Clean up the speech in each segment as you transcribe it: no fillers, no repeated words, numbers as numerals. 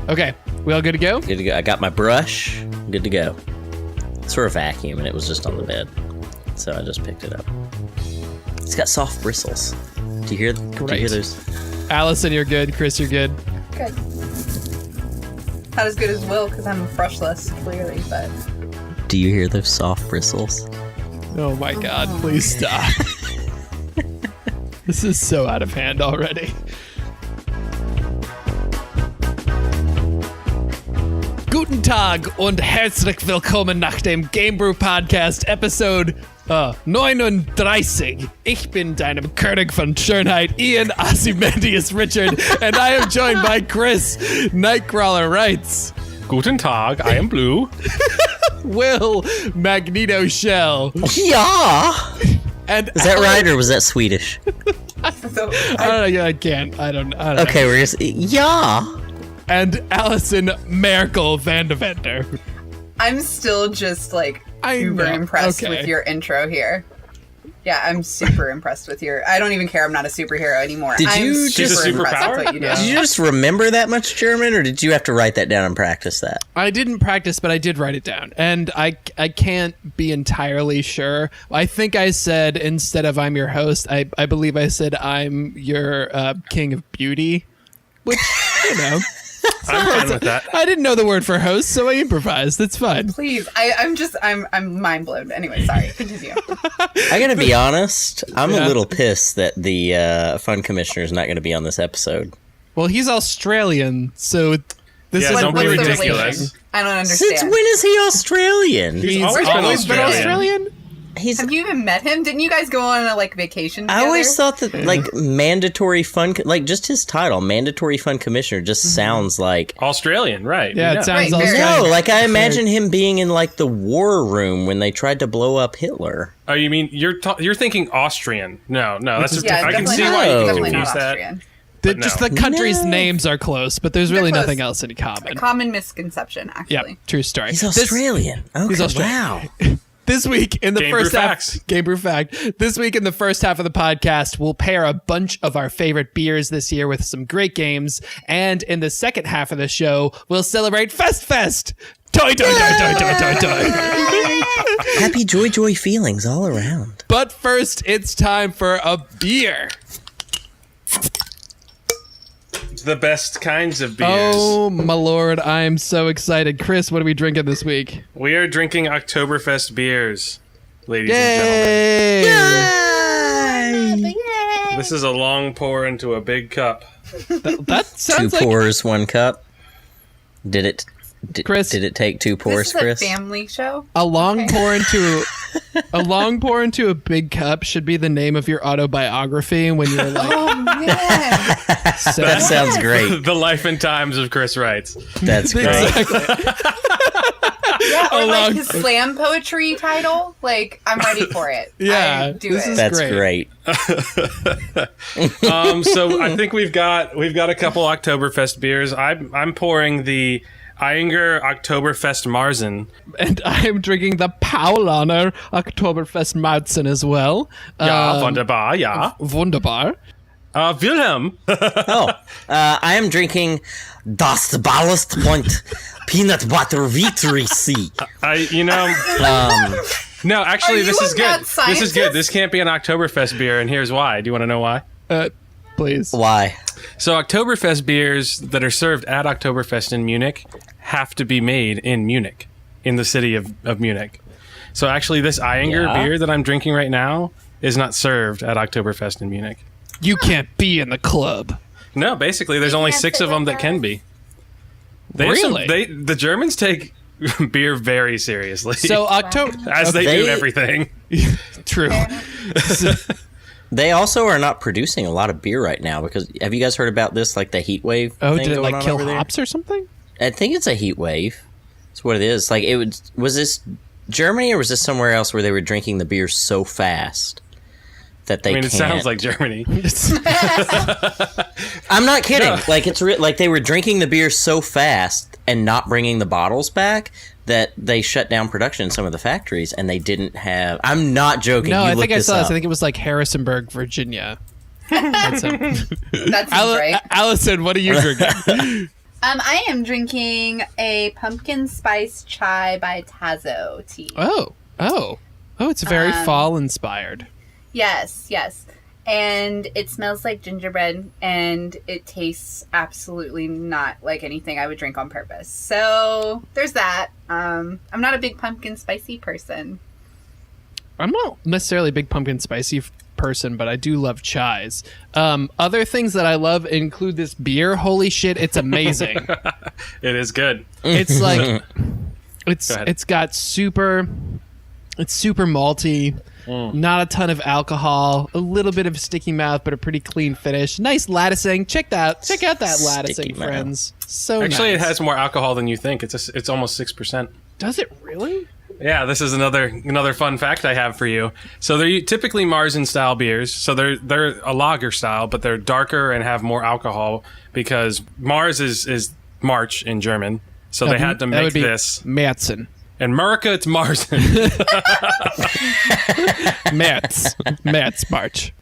Okay, we all good to go? Good to go. I got my brush. Good to go. It's for a vacuum, and it was just on the bed, so I just picked it up. It's got soft bristles. Do you hear those? Allison, you're good. Chris, you're good. Good. Not as good as Will, because I'm brushless, clearly, but... Do you hear those soft bristles? Oh my god, please stop. This is so out of hand already. Guten Tag und herzlich willkommen nach dem GameBrew Podcast Episode 39. Ich bin deinem König von Schönheit, Ian Ozymandias Richard, and I am joined by Chris, Nightcrawler Writes. Guten Tag, I am Blue. Will, Magneto Shell. Yeah! And Is that right, or was that Swedish? I don't know, I can't. I don't know. Okay, we're just... Yeah! And Allison Merkel Van de Venter. I'm still just, like, super impressed with your intro here. Yeah, I'm super impressed with your... I don't even care I'm not a superhero anymore. I'm super impressed with what you do. Did you just remember that much German, or did you have to write that down and practice that? I didn't practice, but I did write it down. And I can't be entirely sure. I think I said, instead of I'm your host, I believe I said I'm your king of beauty. Which, you know... I'm fine with that. I didn't know the word for host, so I improvised. It's fine. Please, I'm mind blown. Anyway, sorry. Continue. I gotta be honest, I'm a little pissed that the fun commissioner is not going to be on this episode. Well, he's Australian, so this is don't be ridiculous. Relation? I don't understand. Since when is he Australian? He's always been Australian? Have you even met him? Didn't you guys go on a vacation together? I always thought that mandatory fun, just his title, mandatory fun commissioner, just sounds like Australian, right? Yeah, it sounds right, Australian. No, I imagine him being in the war room when they tried to blow up Hitler. Oh, you mean you're thinking Austrian? No, that's just I can see not, why you definitely confuse not that. Austrian. Just the countries' names are close, but there's really nothing else in common. A common misconception, actually. Yep, true story. He's Australian. He's Australian. Wow. This week in the first half, GameBrew Fact. This week in the first half of the podcast, we'll pair a bunch of our favorite beers this year with some great games, and in the second half of the show, we'll celebrate Fest. Toy. Happy joy feelings all around. But first, it's time for a beer. The best kinds of beers. Oh my lord, I am so excited. Chris, what are we drinking this week? We are drinking Oktoberfest beers, ladies and gentlemen. Yay! This is a long pour into a big cup. That sounds Two pours, 1 cup. Did it take 2 pours, This is Chris? a family show. a long pour into a big cup should be the name of your autobiography when you're like, Oh, man. That sounds great. The life and times of Chris Wrights. That's great. Yeah, or his slam poetry title. I'm ready for it. Yeah, do it. That's great. So I think we've got a couple Oktoberfest beers. I'm pouring the Ayinger Oktoberfest-Märzen. and I'm drinking the Paulaner Oktoberfest-Märzen as well. Ja, wunderbar, ja. Wunderbar. Wilhelm. I am drinking Das Ballast Point Peanut Butter Victory C. No, actually, this is good. scientist? This is good. This can't be an Oktoberfest beer, and here's why. Do you want to know why? Please. Why? So Oktoberfest beers that are served at Oktoberfest in Munich have to be made in Munich, in the city of Munich. So actually, this Ayinger beer that I'm drinking right now is not served at Oktoberfest in Munich. You can't be in the club. No, basically, there's only 6 of them that can be. The Germans take beer very seriously. So as they do everything. True. They also are not producing a lot of beer right now because have you guys heard about this? The heat wave. Oh, thing did it going on kill over there? hops or something? I think it's a heat wave. That's what it is. Was this Germany or was this somewhere else where they were drinking the beer so fast that they? It sounds like Germany. I'm not kidding. No. It's they were drinking the beer so fast and not bringing the bottles back that they shut down production in some of the factories and they didn't have. I'm not joking. No, you I think I saw this. up. I think it was Harrisonburg, Virginia. That's right. Allison, what are you drinking? I am drinking a pumpkin spice chai by Tazo tea. Oh, it's very fall inspired. Yes. And it smells like gingerbread, and it tastes absolutely not like anything I would drink on purpose. So there's that. I'm not a big pumpkin spicy person. I'm not necessarily a big pumpkin spicy person, but I do love chais. Other things that I love include this beer. Holy shit, it's amazing. It is good. It's like it's super malty. Not a ton of alcohol, a little bit of sticky mouth, but a pretty clean finish. Nice latticing. Check out that latticing, friends. So actually, nice. It has more alcohol than you think. It's almost 6%. Does it really? Yeah, this is another fun fact I have for you. So they're typically Märzen style beers. So they're a lager style, but they're darker and have more alcohol because Mars is March in German. So they had to make this Märzen. In America, it's Märzen. März, March.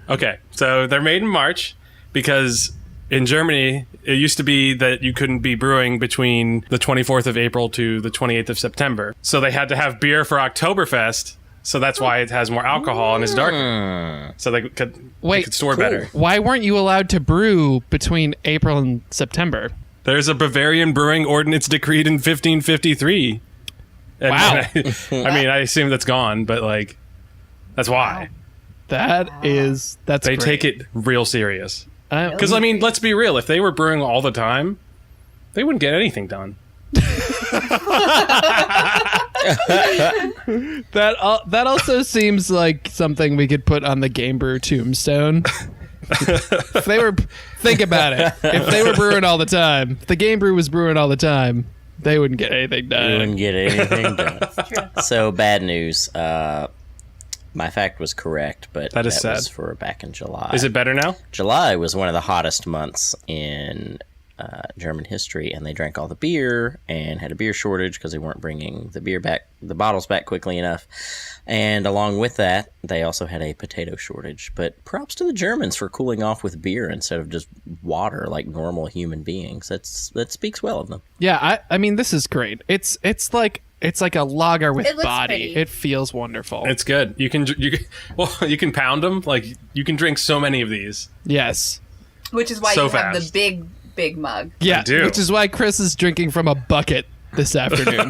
Okay, so they're made in March because in Germany, it used to be that you couldn't be brewing between the 24th of April to the 28th of September. So they had to have beer for Oktoberfest. So that's why it has more alcohol and is darker. So they could store better. Why weren't you allowed to brew between April and September? There's a Bavarian brewing ordinance decreed in 1553. And, wow. I assume that's gone, but that's why. That's they great. take it real serious. Because let's be real. If they were brewing all the time, they wouldn't get anything done. That also seems like something we could put on the GameBrew tombstone. Think about it. If they were brewing all the time, if the GameBrew was brewing all the time, they wouldn't get anything done. They wouldn't get anything done. So bad news. My fact was correct, but that sad. Was for back in July. Is it better now? July was one of the hottest months in German history, and they drank all the beer and had a beer shortage because they weren't bringing the bottles back quickly enough. And along with that, they also had a potato shortage. But props to the Germans for cooling off with beer instead of just water like normal human beings. That speaks well of them. Yeah, I mean, this is great. It's like a lager with body. Pretty. It feels wonderful. It's good. You can pound them. You can drink so many of these. Yes. Which is why you have the big mug. Yeah, which is why Chris is drinking from a bucket this afternoon.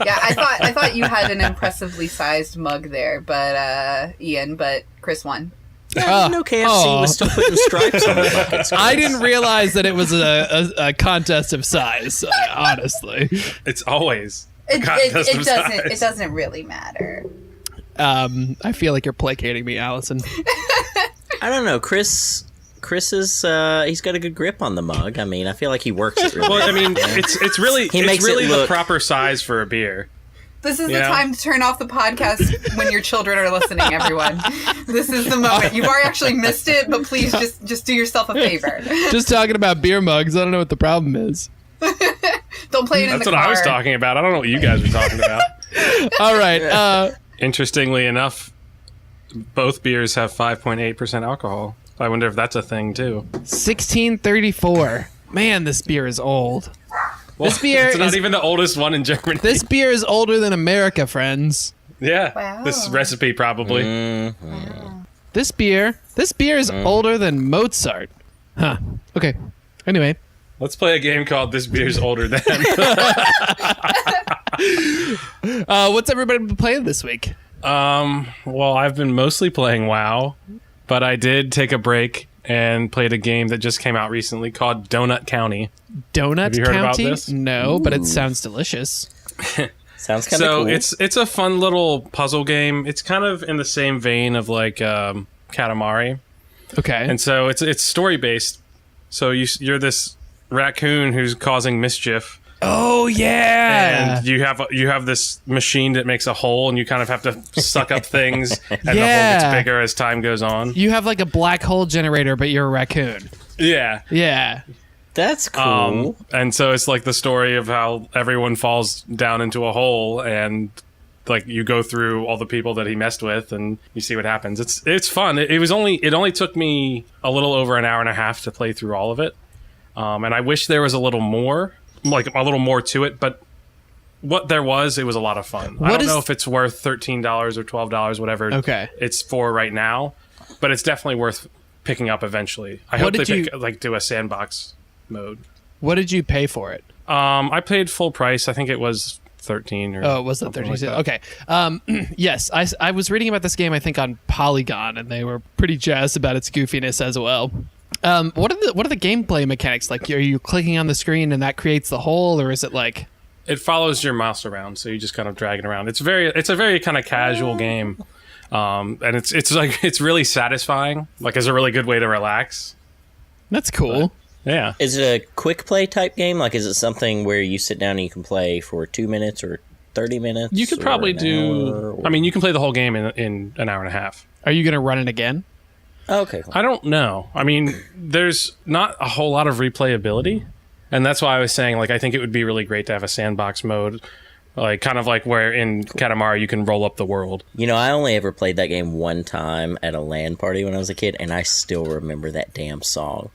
Yeah, I thought you had an impressively sized mug there, but Ian, but Chris won. Yeah, no KFC was still putting stripes on the buckets. I didn't realize that it was a contest of size, honestly. It's always It doesn't really matter. I feel like you're placating me, Allison. I don't know, Chris is he's got a good grip on the mug. I mean, I feel like he works it really well. I mean, it's really the proper size for a beer. This is the time to turn off the podcast when your children are listening, everyone. This is the moment. You've already actually missed it, but please just do yourself a favor. Just talking about beer mugs, I don't know what the problem is. Don't play it in the car. That's what I was talking about. I don't know what you guys were talking about. All right. Interestingly enough, both beers have 5.8% alcohol. I wonder if that's a thing, too. 1634. Man, this beer is old. Well, this beer it's not even the oldest one in Germany. This beer is older than America, friends. Yeah. Wow. This recipe probably. Mm-hmm. Wow. This beer is older than Mozart. Huh. Okay. Anyway. Let's play a game called This Beer's Older Than. What's everybody been playing this week? Well, I've been mostly playing WoW, but I did take a break and played a game that just came out recently called Donut County. Donut Have you heard County? about this? No, but it sounds delicious. Sounds kind of cool. It's a fun little puzzle game. It's kind of in the same vein of Katamari. Okay. And so it's story based. So you're this raccoon who's causing mischief. Oh yeah. And you have this machine that makes a hole, and you kind of have to suck up things, and the hole gets bigger as time goes on. You have like a black hole generator, but you're a raccoon. Yeah. Yeah. That's cool. And so it's like the story of how everyone falls down into a hole, and you go through all the people that he messed with, and you see what happens. It's fun. It only took me a little over an hour and a half to play through all of it. And I wish there was a little more to it, but what there was, it was a lot of fun. I don't know if it's worth $13 or $12, whatever it's for right now, but it's definitely worth picking up eventually. I hope they do a sandbox mode. What did you pay for it? I paid full price. I think it was 13 or it was 13. Like okay. Yes, I was reading about this game, I think on Polygon, and they were pretty jazzed about its goofiness as well. What are the gameplay mechanics like? Are you clicking on the screen and that creates the hole, or is it like it follows your mouse around, so you just kind of drag it around. It's a very kind of casual game. And it's really satisfying. Like, it's a really good way to relax. That's cool. But, yeah. Is it a quick play type game? Like, is it something where you sit down and you can play for 2 minutes or 30 minutes? You could probably do. I mean, you can play the whole game in an hour and a half. Are you going to run it again? Okay. Cool. I don't know. I mean, there's not a whole lot of replayability, and that's why I was saying, like, I think it would be really great to have a sandbox mode. Like, kind of like where in Katamari you can roll up the world. You know, I only ever played that game one time at a LAN party when I was a kid, and I still remember that damn song.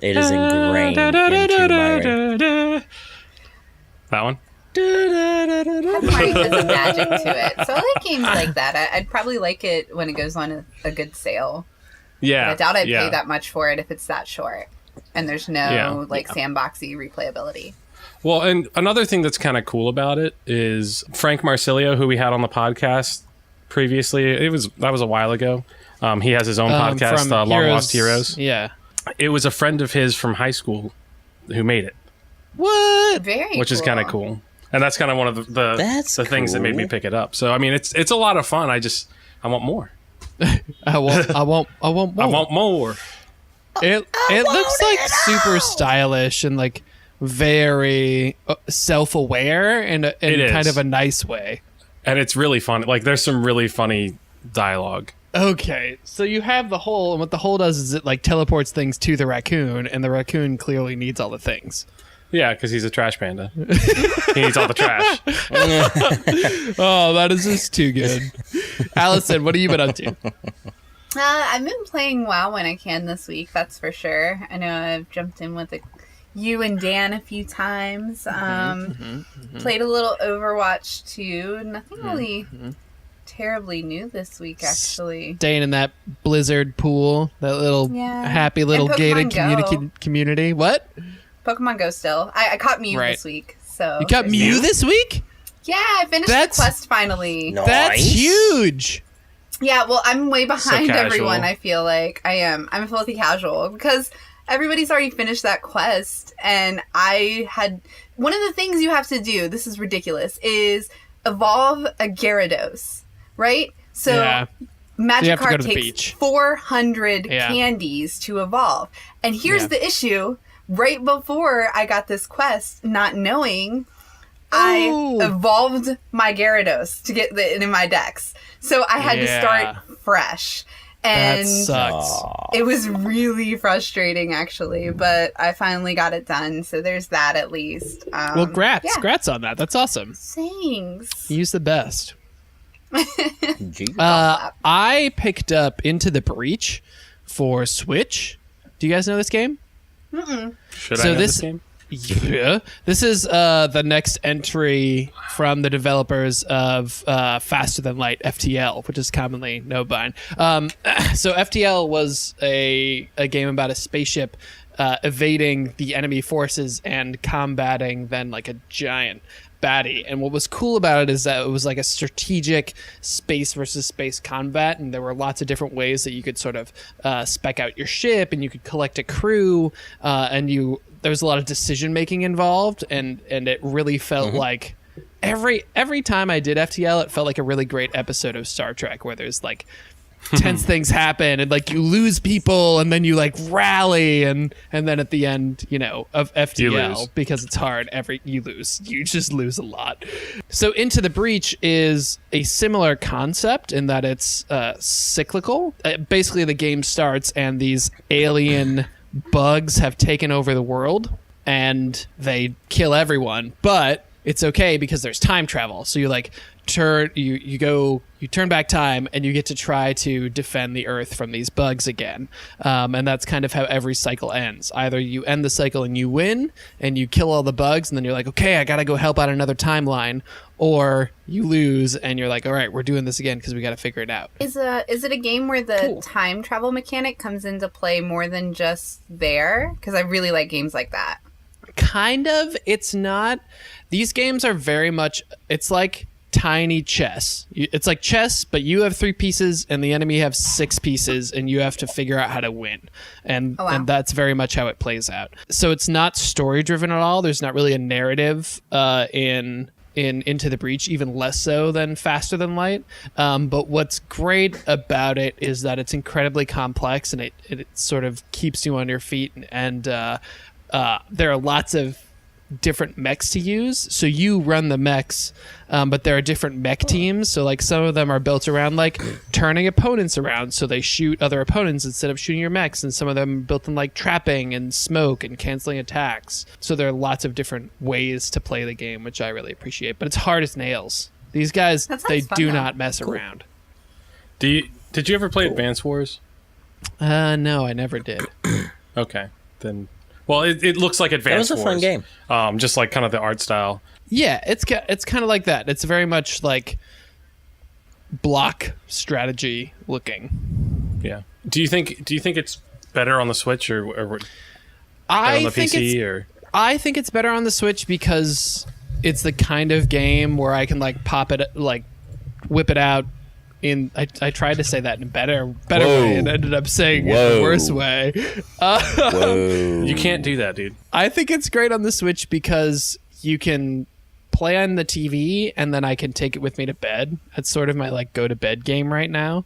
It is ingrained into my brain. That one? Katamari has a magic to it. So I like games like that. I'd probably like it when it goes on a good sale. Yeah. But I doubt I'd pay that much for it if it's that short. And there's no sandboxy replayability. Well, and another thing that's kind of cool about it is Frank Marsilio, who we had on the podcast previously. That was a while ago. He has his own podcast, Long Lost Heroes. Yeah. It was a friend of his from high school who made it. What? Which is kind of cool. And that's kind of one of the things that made me pick it up. So, I mean, it's a lot of fun. I want more. I want more. I want more. It looks like super stylish and like very self-aware in kind of a nice way. And it's really fun. Like, there's some really funny dialogue. Okay, so you have the hole, and what the hole does is it like teleports things to the raccoon, and the raccoon clearly needs all the things. Yeah, because he's a trash panda. He needs all the trash. Oh, that is just too good. Allison, what have you been up to? I've been playing WoW when I can this week, that's for sure. I know I've jumped in with you and Dan a few times. Played a little Overwatch 2. Nothing really terribly new this week, actually. Staying in that Blizzard pool, that little happy little gated community. What? Pokemon Go still. I caught Mew this week. So you caught Mew this week? Yeah, I finished the quest finally. Nice. That's huge. Yeah, well, I'm way behind everyone, I feel like. I am. I'm filthy casual because everybody's already finished that quest, and I had... One of the things you have to do, this is ridiculous, is evolve a Gyarados, right? So Magikarp takes 400 candies to evolve. And here's the issue. Right before I got this quest, not knowing, I evolved my Gyarados to get it in my decks. So I had to start fresh. And that sucks. It was really frustrating, actually, but I finally got it done. So there's that at least. Well, grats on that. That's awesome. Thanks. Use the best. I picked up Into the Breach for Switch. Do you guys know this game? Should I know this game? Yeah. This is the next entry from the developers of Faster Than Light, FTL, which is commonly known by. So FTL was a game about a spaceship evading the enemy forces and combating then like a giant baddie. And what was cool about it is that it was like a strategic space versus space combat, and there were lots of different ways that you could sort of spec out your ship, and you could collect a crew, and there was a lot of decision making involved, and it really felt like every time I did FTL, it felt like a really great episode of Star Trek where there's like tense things happen and like you lose people and then you like rally and then at the end, of FTL, because it's hard, you just lose a lot. So Into the Breach is a similar concept in that it's cyclical. Basically the game starts and these alien bugs have taken over the world and they kill everyone, but it's okay because there's time travel. So you like you you turn back time and you get to try to defend the Earth from these bugs again. And that's kind of how every cycle ends. Either you end the cycle and you win and you kill all the bugs and then you're like, okay, I got to go help out another timeline. Or you lose and you're like, all right, we're doing this again because we got to figure it out. Is it a game where the time travel mechanic comes into play more than just there? Because I really like games like that. Kind of. It's not. These games are very much, it's like tiny chess. It's like chess, but you have 3 pieces and the enemy have 6 pieces and you have to figure out how to win. And and that's very much how it plays out. So it's not story driven at all. There's not really a narrative in Into the Breach, even less so than Faster Than Light. But what's great about it is that it's incredibly complex and it sort of keeps you on your feet. And there are lots of different mechs to use. So you run the mechs, but there are different mech teams. So like some of them are built around like turning opponents around so they shoot other opponents instead of shooting your mechs. And some of them built in like trapping and smoke and canceling attacks. So there are lots of different ways to play the game, which I really appreciate. But it's hard as nails. These guys, they do not mess around. Did you ever play Advance Wars? No, I never did. Okay, then. Well, it looks like Advance Wars. It was a fun game. Just like kind of the art style. Yeah, it's kind of like that. It's very much like block strategy looking. Yeah. Do you think it's better on the Switch or better on the PC? I think it's better on the Switch because it's the kind of game where I can like pop it, like whip it out. I tried to say that in a better way and ended up saying it the worst way. You can't do that, dude. I think it's great on the Switch because you can play on the TV and then I can take it with me to bed. That's sort of my like go to bed game right now.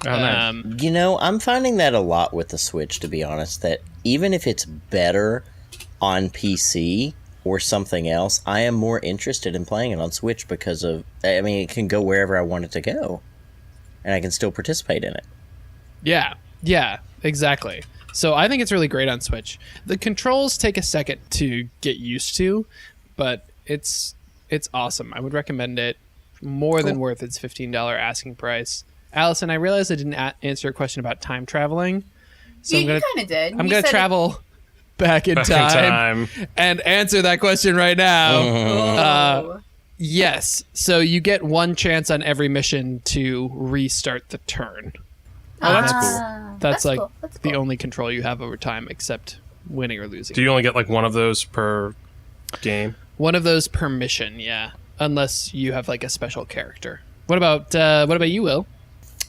Oh, nice. You know, I'm finding that a lot with the Switch, to be honest, that even if it's better on PC or something else, I am more interested in playing it on Switch because it can go wherever I want it to go. And I can still participate in it. Yeah, exactly. So I think it's really great on Switch. The controls take a second to get used to, but it's awesome. I would recommend it. More than worth its $15 asking price. Allison, I realized I didn't answer a question about time traveling. So you kind of did. I'm going to travel back in time and answer that question right now. Yes. So you get one chance on every mission to restart the turn. Oh, that's cool. That's like cool. The only control you have over time, except winning or losing. Do you only get like one of those per game? One of those per mission, yeah. Unless you have like a special character. What about you, Will?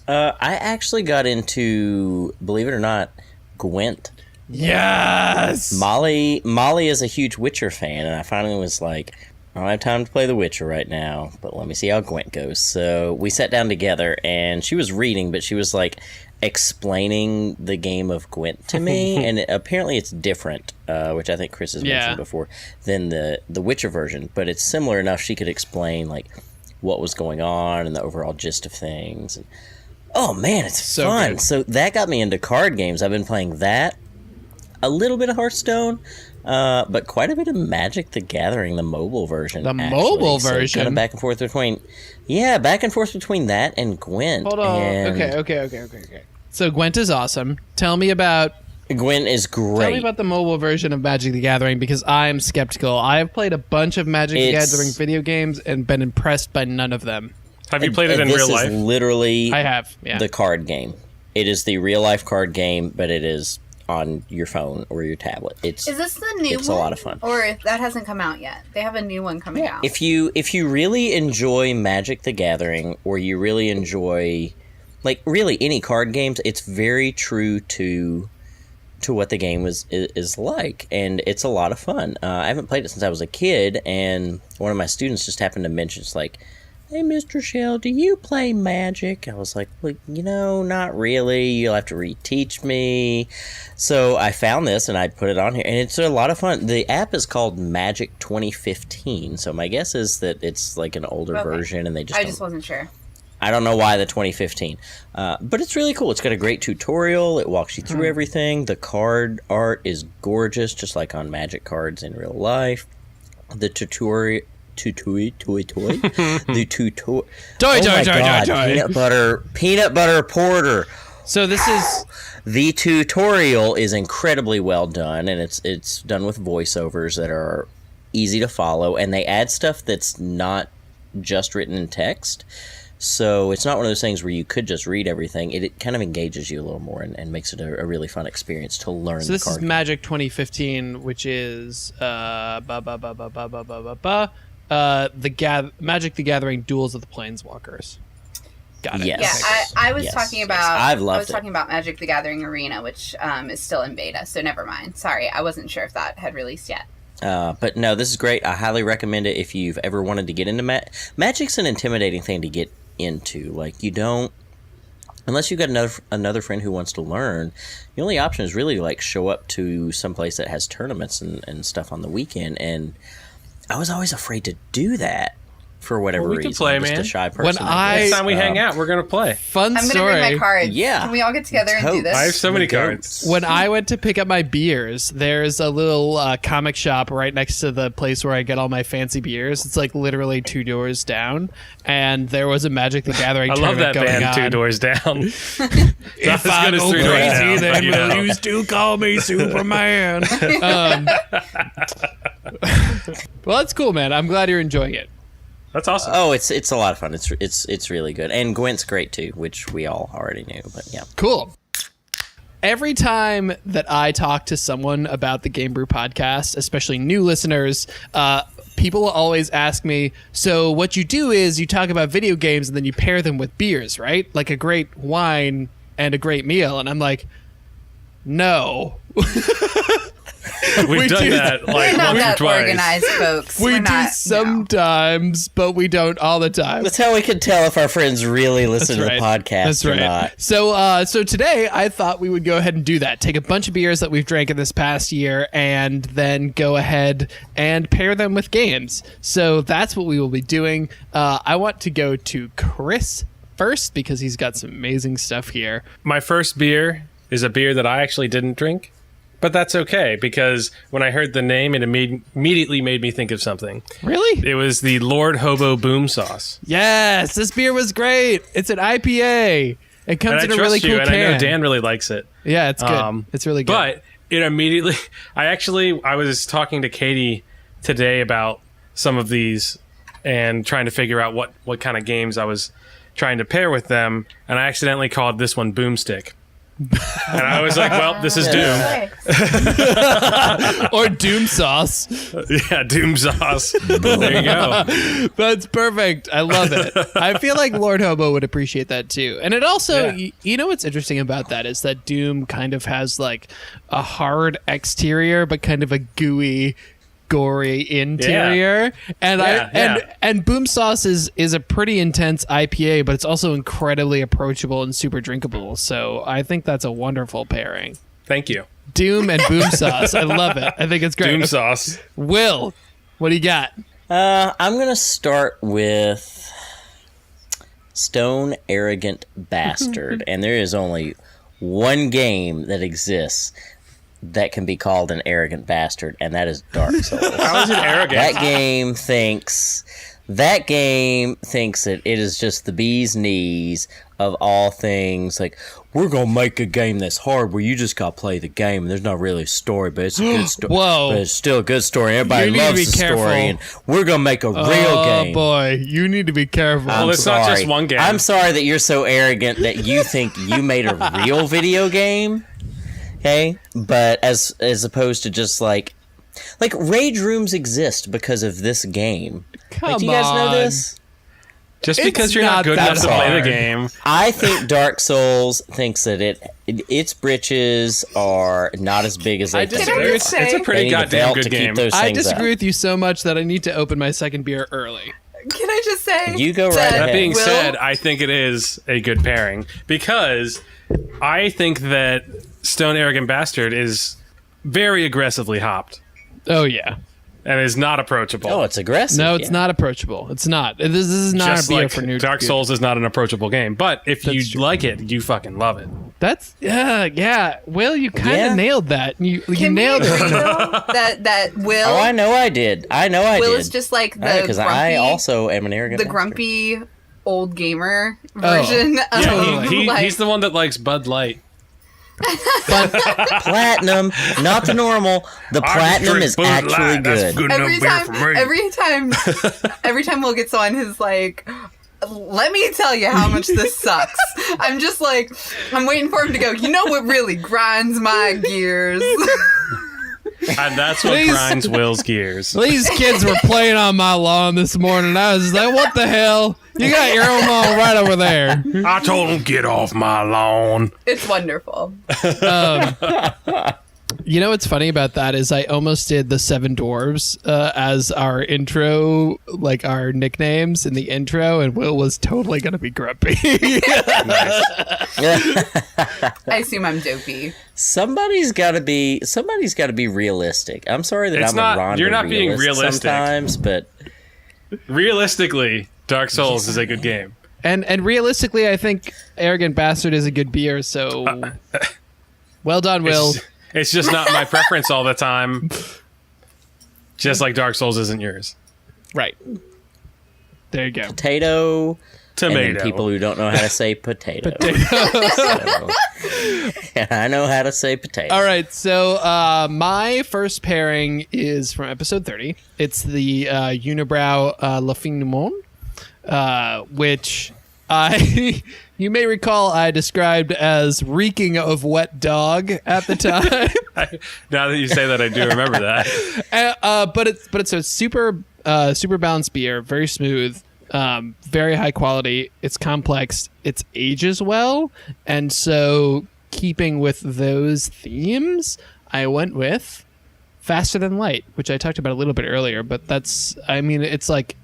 I actually got into, believe it or not, Gwent. Yes. Molly is a huge Witcher fan, and I finally was like, I don't have time to play The Witcher right now, but let me see how Gwent goes. So we sat down together, and she was reading, but she was like explaining the game of Gwent to me, and apparently it's different, which I think Chris has mentioned before, than the Witcher version, but it's similar enough she could explain like what was going on and the overall gist of things. And, oh man, it's so fun. Good. So that got me into card games. I've been playing that, a little bit of Hearthstone, but quite a bit of Magic the Gathering, the mobile version. Mobile version? Kind of back and forth between that and Gwent. Hold on. Okay. So Gwent is awesome. Tell me about... Gwent is great. Tell me about the mobile version of Magic the Gathering, because I'm skeptical. I have played a bunch of Magic the Gathering video games and been impressed by none of them. Have you played it in real life? This is literally I have, yeah. The card game. It is the real-life card game, but it is on your phone or your tablet. Is this the new one? It's a lot of fun. Or that hasn't come out yet? They have a new one coming out. If you really enjoy Magic the Gathering, or you really enjoy, like, really any card games, it's very true to what the game is like, and it's a lot of fun. I haven't played it since I was a kid, and one of my students just happened to mention, it's like, hey, Mr. Shell, do you play Magic? I was like, well, not really. You'll have to reteach me. So I found this, and I put it on here, and it's a lot of fun. The app is called Magic 2015, so my guess is that it's like an older version, and they just I just wasn't sure. I don't know why the 2015, but it's really cool. It's got a great tutorial. It walks you through everything. The card art is gorgeous, just like on Magic cards in real life. The the tutorial. Toy. Peanut butter porter. So this is The tutorial is incredibly well done, and it's done with voiceovers that are easy to follow, and they add stuff that's not just written in text. So it's not one of those things where you could just read everything. It kind of engages you a little more and makes it a really fun experience to learn. So the this card is game. Magic 2015, which is Magic the Gathering Duels of the Planeswalkers. Got it. Yes. Yeah, I was Yes. talking Yes. about. I've loved I was talking about Magic the Gathering Arena, which is still in beta. So never mind. Sorry, I wasn't sure if that had released yet. But no, this is great. I highly recommend it if you've ever wanted to get into Magic's an intimidating thing to get into. Like, you don't, unless you've got another friend who wants to learn, the only option is really like show up to some place that has tournaments and stuff on the weekend. And I was always afraid to do that for whatever we can reason. play, I'm just man. a shy person. When I- Next time we hang out, we're gonna play. Fun I'm going to story. bring my cards. Yeah. Can we all get together and do Totes. this? I have so many The cards. When I went to pick up my beers, there's a little comic shop right next to the place where I get all my fancy beers. It's like literally 2 doors down, and there was a Magic the Gathering I love tournament that going band, on. 2 doors down. If I go crazy, then you'll used to call me Superman. Well, that's cool, man. I'm glad you're enjoying it. That's awesome. Oh, it's a lot of fun. It's really good. And Gwent's great too, which we all already knew, but yeah. Cool. Every time that I talk to someone about the Game Brew podcast, especially new listeners, people will always ask me, so what you do is you talk about video games and then you pair them with beers, right? Like a great wine and a great meal. And I'm like, no. We've done do that like We're not once or that twice. organized, folks. We We're do not, no. sometimes, but we don't all the time. That's how we can tell if our friends really listen to the podcast That's or right. not. So today I thought we would go ahead and do that. Take a bunch of beers that we've drank in this past year and then go ahead and pair them with games. So that's what we will be doing. I want to go to Chris first because he's got some amazing stuff here. My first beer is a beer that I actually didn't drink, but that's okay because when I heard the name, it immediately made me think of something. Really? It was the Lord Hobo Boom Sauce. Yes, this beer was great. It's an IPA. It comes And in I a really trust cool you, and can. I know Dan really likes it. Yeah, it's good. It's really good. But it immediately, I was talking to Katie today about some of these and trying to figure out what kind of games I was trying to pair with them, and I accidentally called this one Boomstick. And I was like, well, this is Doom. Or Doom Sauce. Yeah, Doom Sauce. There you go. That's perfect. I love it. I feel like Lord Hobo would appreciate that too. And it also, Yeah. you know what's interesting about that is that Doom kind of has like a hard exterior, but kind of a gooey, gory interior. And and Boom Sauce is a pretty intense IPA, but it's also incredibly approachable and super drinkable. So I think that's a wonderful pairing. Thank you. Doom and Boom Sauce. I love it. I think it's great. Doom Sauce. Will, what do you got? I'm going to start with Stone Arrogant Bastard. And there is only one game that exists that can be called an arrogant bastard, and that is Dark Souls. How is it arrogant? That game thinks that it is just the bee's knees of all things. Like, we're gonna make a game that's hard where you just gotta play the game and there's not really a story, but it's a good story. Whoa. But it's still a good story. Everybody You need to loves be the careful. story, and we're gonna make a real game. Oh boy, you need to be careful. I'm it's not just one game. I'm sorry that you're so arrogant that you think you made a real video game. Okay, but as opposed to just like rage rooms exist because of this game. Come Do you guys know on. this? Just It's because you're not not good that enough to play hard. the game. I think Dark Souls thinks that its britches are not as big as they I think. disagree. Can I It's- just It's say? a They pretty need a goddamn belt good to keep game. those I things disagree up. with you so much that I need to open my second beer early. Can I just say? You go right that ahead. That being Will- said, I think it is a good pairing because I think that Stone Arrogant Bastard is very aggressively hopped. Oh yeah. and is not approachable. Oh, it's aggressive. No, it's not approachable. It's not. This is not Just a beer like for new. Dark Souls is not an approachable game, but if That's you true. like it, you fucking love it. That's yeah. Will, you kind of Yeah. nailed that. You Can nailed we it. agree, though, that Will? Oh, I know I did. Will did. is just like the Because grumpy, I also am an arrogant the bastard. grumpy old gamer version of Yeah, like, he's the one that likes Bud Light. Platinum, not the normal. The platinum is actually good. every time Will gets on his like, let me tell you how much this sucks. I'm just like, I'm waiting for him to go, you know what really grinds my gears? And that's what Please. grinds Will's gears. These kids were playing on my lawn this morning. I was just like, what the hell? You got your own lawn right over there. I told him, get off my lawn. It's wonderful. You know what's funny about that is I almost did the Seven Dwarves as our intro, like our nicknames in the intro, and Will was totally going to be grumpy. I assume I'm dopey. Somebody's got to be realistic. I'm sorry that It's I'm not- a Rhonda you're not being realist realistic. sometimes, but Realistically, Dark Souls is a good game. and realistically, I think Arrogant Bastard is a good beer, so well done, Will. It's just not my preference all the time. Just like Dark Souls isn't yours. Right. There you go. potato. Tomato. And then people who don't know how to say potato. So, and I know how to say potato. All right, so my first pairing is from episode 30. It's the Unibrow L'Affinement, which I, you may recall I described as reeking of wet dog at the time. Now that you say that, I do remember that. But it's a super balanced beer, very smooth, very high quality. It's complex. It ages well, and so keeping with those themes, I went with Faster Than Light, which I talked about a little bit earlier. But that's, I mean, it's like,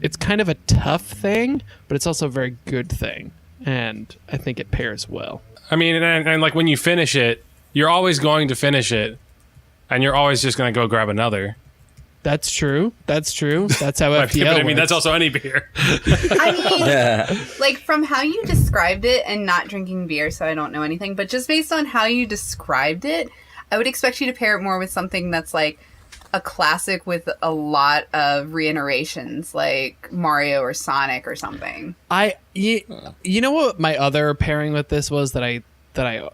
it's kind of a tough thing, but it's also a very good thing, and I think it pairs well. I mean, and like when you finish it, you're always going to finish it, and you're always just going to go grab another. That's true. That's true. That's how But FTL I mean, works. that's also any beer. I mean, like from how you described it, and not drinking beer, so I don't know anything, but just based on how you described it, I would expect you to pair it more with something that's like a classic with a lot of reiterations, like Mario or Sonic or something. You know what my other pairing with this was that I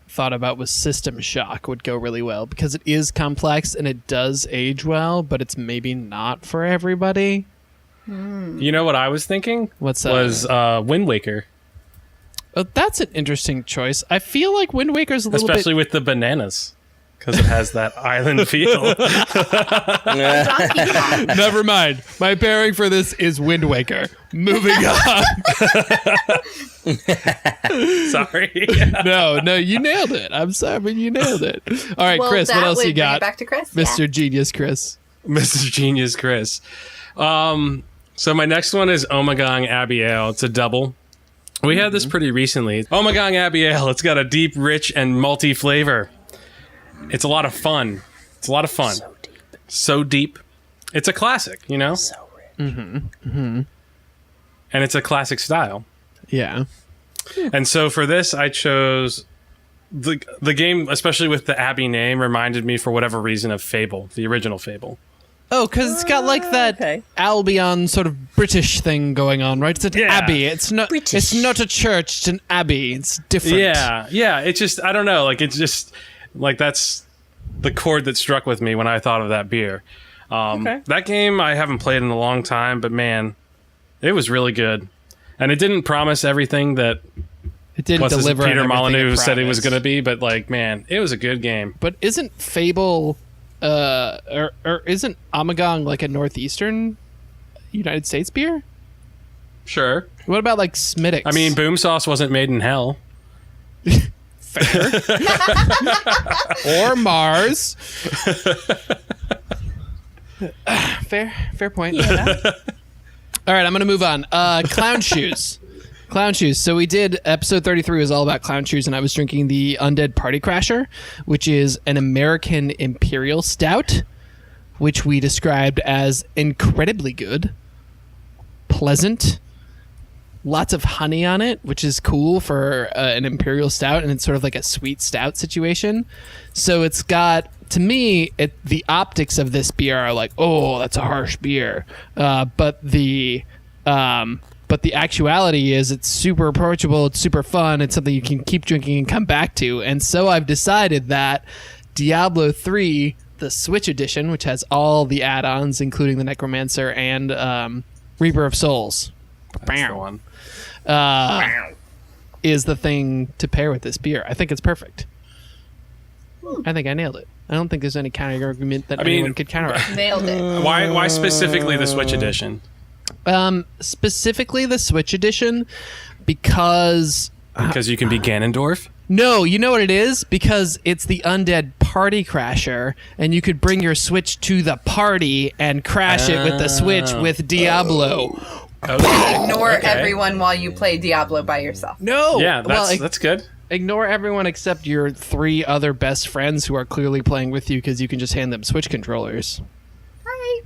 thought about was System Shock would go really well, because it is complex and it does age well, but it's maybe not for everybody. You know what I was thinking? What's that? Was Wind Waker. Oh, that's an interesting choice. I feel like Wind Waker's a little Especially bit... with the bananas. Because it has that island feel. Donkey Kong. Never mind. My pairing for this is Wind Waker. Moving on. Sorry. No, you nailed it. I'm sorry, but you nailed it. All right, Well, Chris, what that else would you bring got? it back to Chris. Mr. Yeah. Genius Chris. Mr. Genius Chris. So my next one is Ommegang Abbey Ale. It's a double. We had this pretty recently. Ommegang Abbey Ale. It's got a deep, rich, and malty flavor. It's a lot of fun. So deep. It's a classic, you know? So rich. And it's a classic style. Yeah. And so for this, I chose the game, especially with the Abbey name, reminded me for whatever reason of Fable, the original Fable. Oh, because it's got like that okay. Albion sort of British thing going on, right? It's an Yeah. abbey. It's not. British. It's not a church. It's an abbey. It's different. Yeah. It's just, I don't know. Like, it's just, like, that's the chord that struck with me when I thought of that beer. Okay. That game I haven't played in a long time, but man, it was really good. And it didn't promise everything that It didn't deliver. on Peter everything Molyneux it said it was promised. going to be, but like, man, it was a good game. But isn't Fable, or isn't Ommegang like a northeastern United States beer? Sure. What about like Smittix? I mean, Boom Sauce wasn't made in hell. or Mars. Fair point. All right, I'm gonna move on. Clown shoes. Clown shoes. So we did episode 33 was all about clown shoes, and I was drinking the Undead Party Crasher, which is an American Imperial Stout. which we described as incredibly good, pleasant, lots of honey on it, which is cool for an imperial stout, and it's sort of like a sweet stout situation. So it's got, to me, the optics of this beer are like, oh, that's a harsh beer, but the actuality is it's super approachable, it's super fun, it's something you can keep drinking and come back to. And so I've decided that Diablo 3, the Switch edition, which has all the add-ons, including the Necromancer and Reaper of Souls, That's the one. is the thing to pair with this beer. I think it's perfect. I think I nailed it. I don't think there's any counter argument that anyone could counteract. Nailed it. Why specifically the Switch edition? Specifically the Switch edition because You can be Ganondorf? no, you know what it is? Because it's the undead party crasher, and you could bring your Switch to the party and crash it with the Switch with Diablo. Okay. Ignore everyone while you play Diablo by yourself. No! Yeah, well, that's good. ignore everyone except your 3 other best friends who are clearly playing with you because you can just hand them Switch controllers. Hi.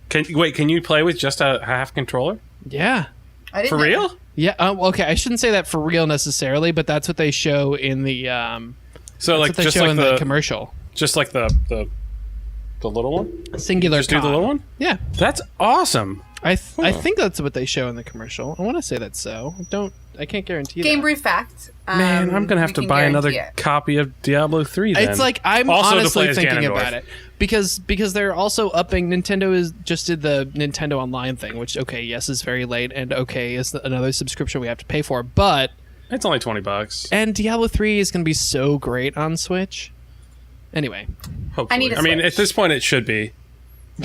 Can you play with just a half controller? Yeah. I didn't For know. real? Yeah, okay, I shouldn't say that for real necessarily, but that's what they show in the So like what they just show like in the commercial. just like the little one? Singular Just do the con. little one? Yeah. That's awesome. I think that's what they show in the commercial. I want to say that's so. I can't guarantee that. GameBrew fact. Man, I'm gonna have we to can buy guarantee another it. copy of Diablo 3 then. It's like I'm Also to honestly play as thinking Ganondorf. about it because they're also upping. Nintendo just did the Nintendo Online thing, which is very late, and is another subscription we have to pay for. But It's only $20. and Diablo 3 is going to be so great on Switch. Anyway, Hopefully. I need a I mean, Switch. at this point, it should be.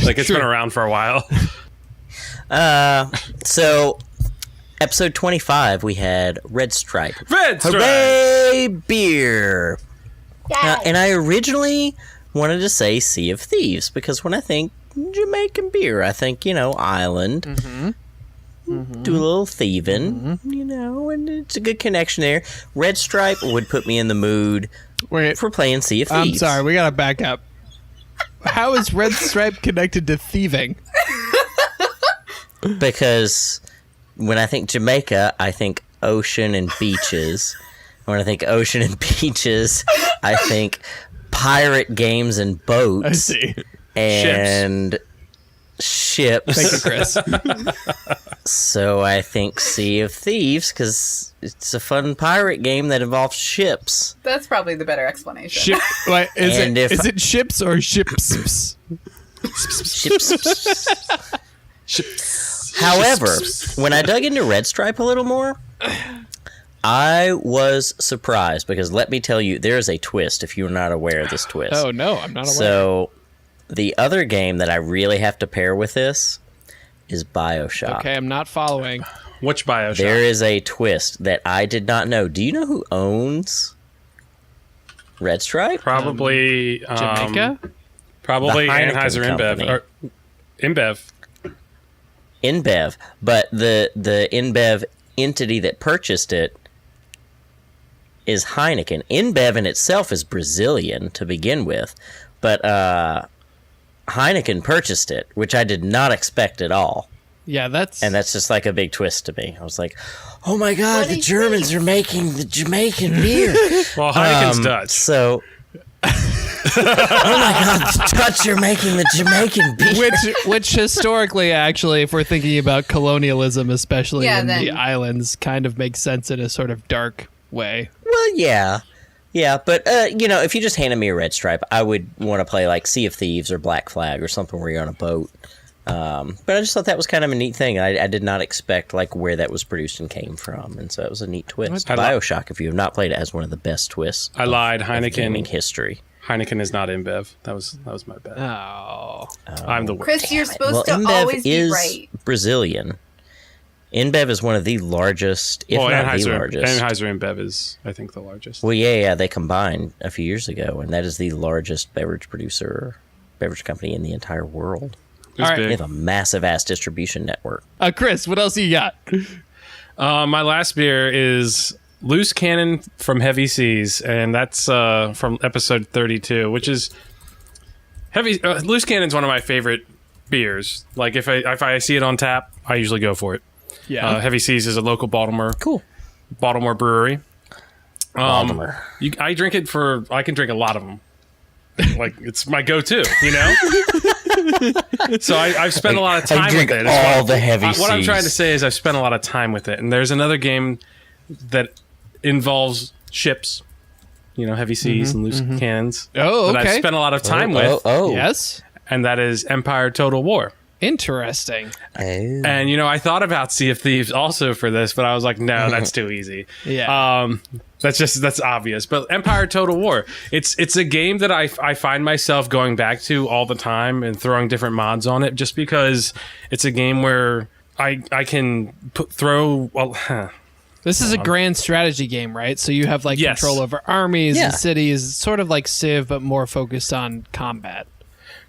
Like, it's Sure. been around for a while. So, episode 25, we had Red Stripe. Red Stripe! Hooray, beer! Yeah. And I originally wanted to say Sea of Thieves, because when I think Jamaican beer, I think, island. Do a little thieving, and it's a good connection there. Red Stripe would put me in the mood wait. for playing Sea of Thieves. I'm sorry, we gotta back up. How is Red Stripe connected to thieving? Because when I think Jamaica, I think ocean and beaches. When I think ocean and beaches, I think pirate games and boats. I see. And ships. Thank you, Chris. So I think Sea of Thieves because it's a fun pirate game that involves ships. That's probably the better explanation. Ship? Like, And if- is it ships or ships? Ships. However, when I dug into Red Stripe a little more, I was surprised because let me tell you, there is a twist if you're not aware of this twist. Oh no, I'm not aware. So the other game that I really have to pair with this is BioShock. Okay, I'm not following. Which Bioshock? There is a twist that I did not know. Do you know who owns Red Stripe? Probably Jamaica? Probably The Heineken Anheuser InBev. company. Or InBev. InBev, but the InBev entity that purchased it is Heineken. InBev in itself is Brazilian to begin with, but Heineken purchased it, which I did not expect at all. Yeah, that's Just like a big twist to me. I was like, oh my God, What the is Germans are making the Jamaican beer. Well, Heineken's Dutch. So, oh my God, the Dutch are making the Jamaican beer. which historically, actually, if we're thinking about colonialism, especially Yeah, in then- the islands, kind of makes sense in a sort of dark way. Well, yeah. Yeah, but, if you just handed me a Red Stripe, I would want to play like Sea of Thieves or Black Flag or something where you're on a boat. But I just thought that was kind of a neat thing. I did not expect like where that was produced and came from, and so it was a neat twist. BioShock, if you have not played it, has one of the best twists. I lied. of gaming Heineken. History. Heineken is not InBev. That was my bad. Oh, I'm the worst. Chris, you're supposed to InBev always be is right. Brazilian. InBev is one of the largest, if not the largest. Anheuser InBev is, I think, the largest. Well, yeah, they combined a few years ago, and that is the largest beverage company in the entire world. It was All right. They big. have a massive-ass distribution network. Chris, what else you got? My last beer is Loose Cannon from Heavy Seas, and that's from episode 32, which is Heavy Loose Cannon's one of my favorite beers. Like if I see it on tap, I usually go for it. Yeah. Heavy Seas is a local Baltimore brewery. Baltimore. I drink it I can drink a lot of them. Like it's my go-to, you know. So I've spent a lot of time with it. All the Heavy Seas. What I'm trying to say is I've spent a lot of time with it. And there's another game that involves ships, you know, Heavy Seas and Loose Cannons. Oh, okay. That I've spent a lot of time with. Yes. And that is Empire Total War. Interesting. Oh. And, you know, I thought about Sea of Thieves also for this, but I was like, no, that's too easy. Yeah. That's obvious. But Empire Total War, it's a game that I find myself going back to all the time and throwing different mods on it just because it's a game where I can This is a grand strategy game, right? So you have like Yes. control over armies Yeah. and cities, sort of like Civ, but more focused on combat.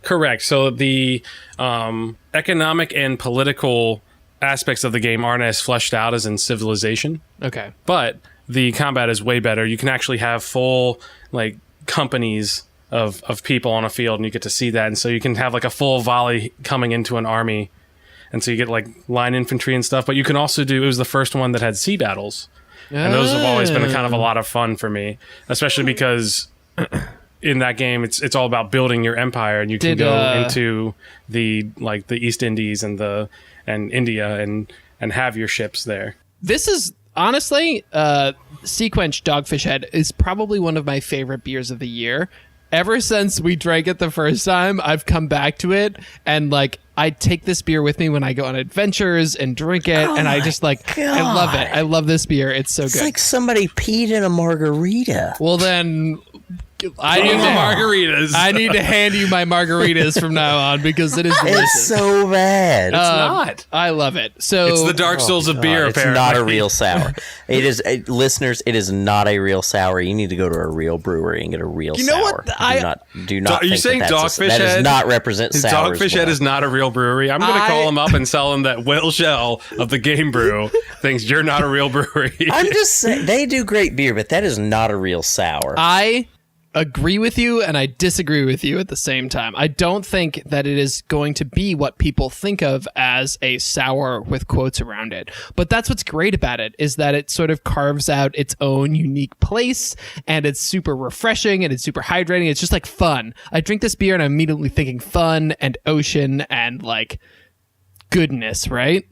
Correct. So the economic and political aspects of the game aren't as fleshed out as in Civilization, Okay. but the combat is way better. You can actually have full like companies of people on a field, and you get to see that. And so you can have like a full volley coming into an army, and so you get like line infantry and stuff. But you can also do. It was the first one that had sea battles, and those have always been kind of a lot of fun for me, especially because in that game it's all about building your empire, and you can go into the East Indies and India and have your ships there. This is honestly, Sequench Dogfish Head is probably one of my favorite beers of the year. Ever since we drank it the first time, I've come back to it, and like I take this beer with me when I go on adventures and drink it, and I just like I love it. I love this beer. It's so good. It's like somebody peed in a margarita. Well, then I need to hand you my margaritas from now on because it is delicious. It's so bad. Not. I love it. So It's the Dark Souls of beer. It's Apparently, not a real sour. It is, listeners. It is not a real sour. You need to go to a real brewery and get a real sour. know what? Do not. Are you think saying that Dogfish that Head does not represent His sours? Dogfish Head well. is not a real brewery. I'm going to call him up and tell him that Will Shell of the Game Brew thinks you're not a real brewery. I'm just saying they do great beer, but that is not a real sour. I agree with you and I disagree with you at the same time. I don't think that it is going to be what people think of as a sour with quotes around it. But that's what's great about it, is that it sort of carves out its own unique place, and it's super refreshing and it's super hydrating. It's just like fun. I drink this beer and I'm immediately thinking fun and ocean and like goodness, right?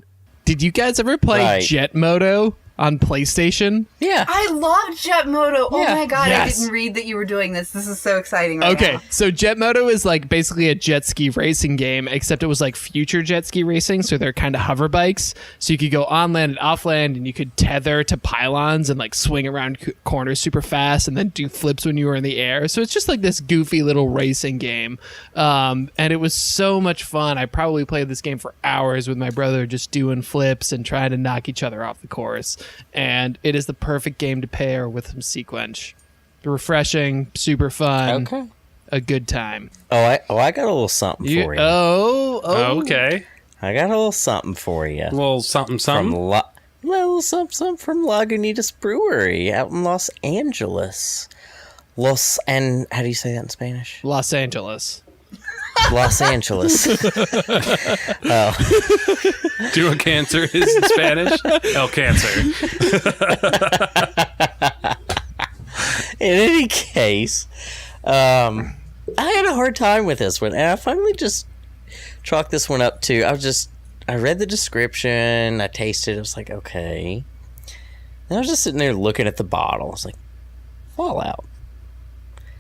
Did you guys ever play Jet Moto on PlayStation? Yeah. I love Jet Moto. Oh Yeah. my god, Yes. I didn't read that you were doing this. This is so exciting right Okay, now. so Jet Moto is like basically a jet ski racing game, except it was like future jet ski racing, so they're kind of hover bikes. So you could go on land and off land, and you could tether to pylons and like swing around corners super fast, and then do flips when you were in the air. So it's just like this goofy little racing game, and it was so much fun. I probably played this game for hours with my brother, just doing flips and trying to knock each other off the course. And it is the perfect game to pair with some Sequench. Refreshing, super fun, Okay. a good time. I got a little something for you. Okay. I got a little something for you. Well, something. Little something from Lagunitas Brewery out in Los Angeles. And how do you say that in Spanish? Los Angeles. Los Angeles. Do a cancer is in Spanish. El Cancer. In any case, I had a hard time with this one, and I finally just chalked this one up to, I read the description, I tasted it, I was like, okay. And I was just sitting there looking at the bottle. I was like, Fallout.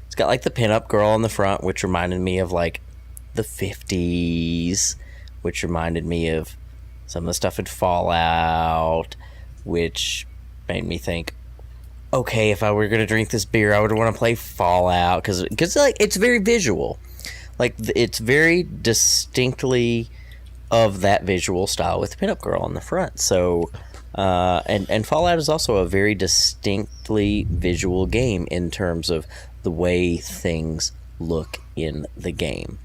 It's got like the pinup girl on the front, which reminded me of like the 50s, which reminded me of some of the stuff in Fallout, which made me think, okay, if I were going to drink this beer, I would want to play Fallout, because like it's very visual, like it's very distinctly of that visual style with the pinup girl on the front. So and Fallout is also a very distinctly visual game in terms of the way things look in the game.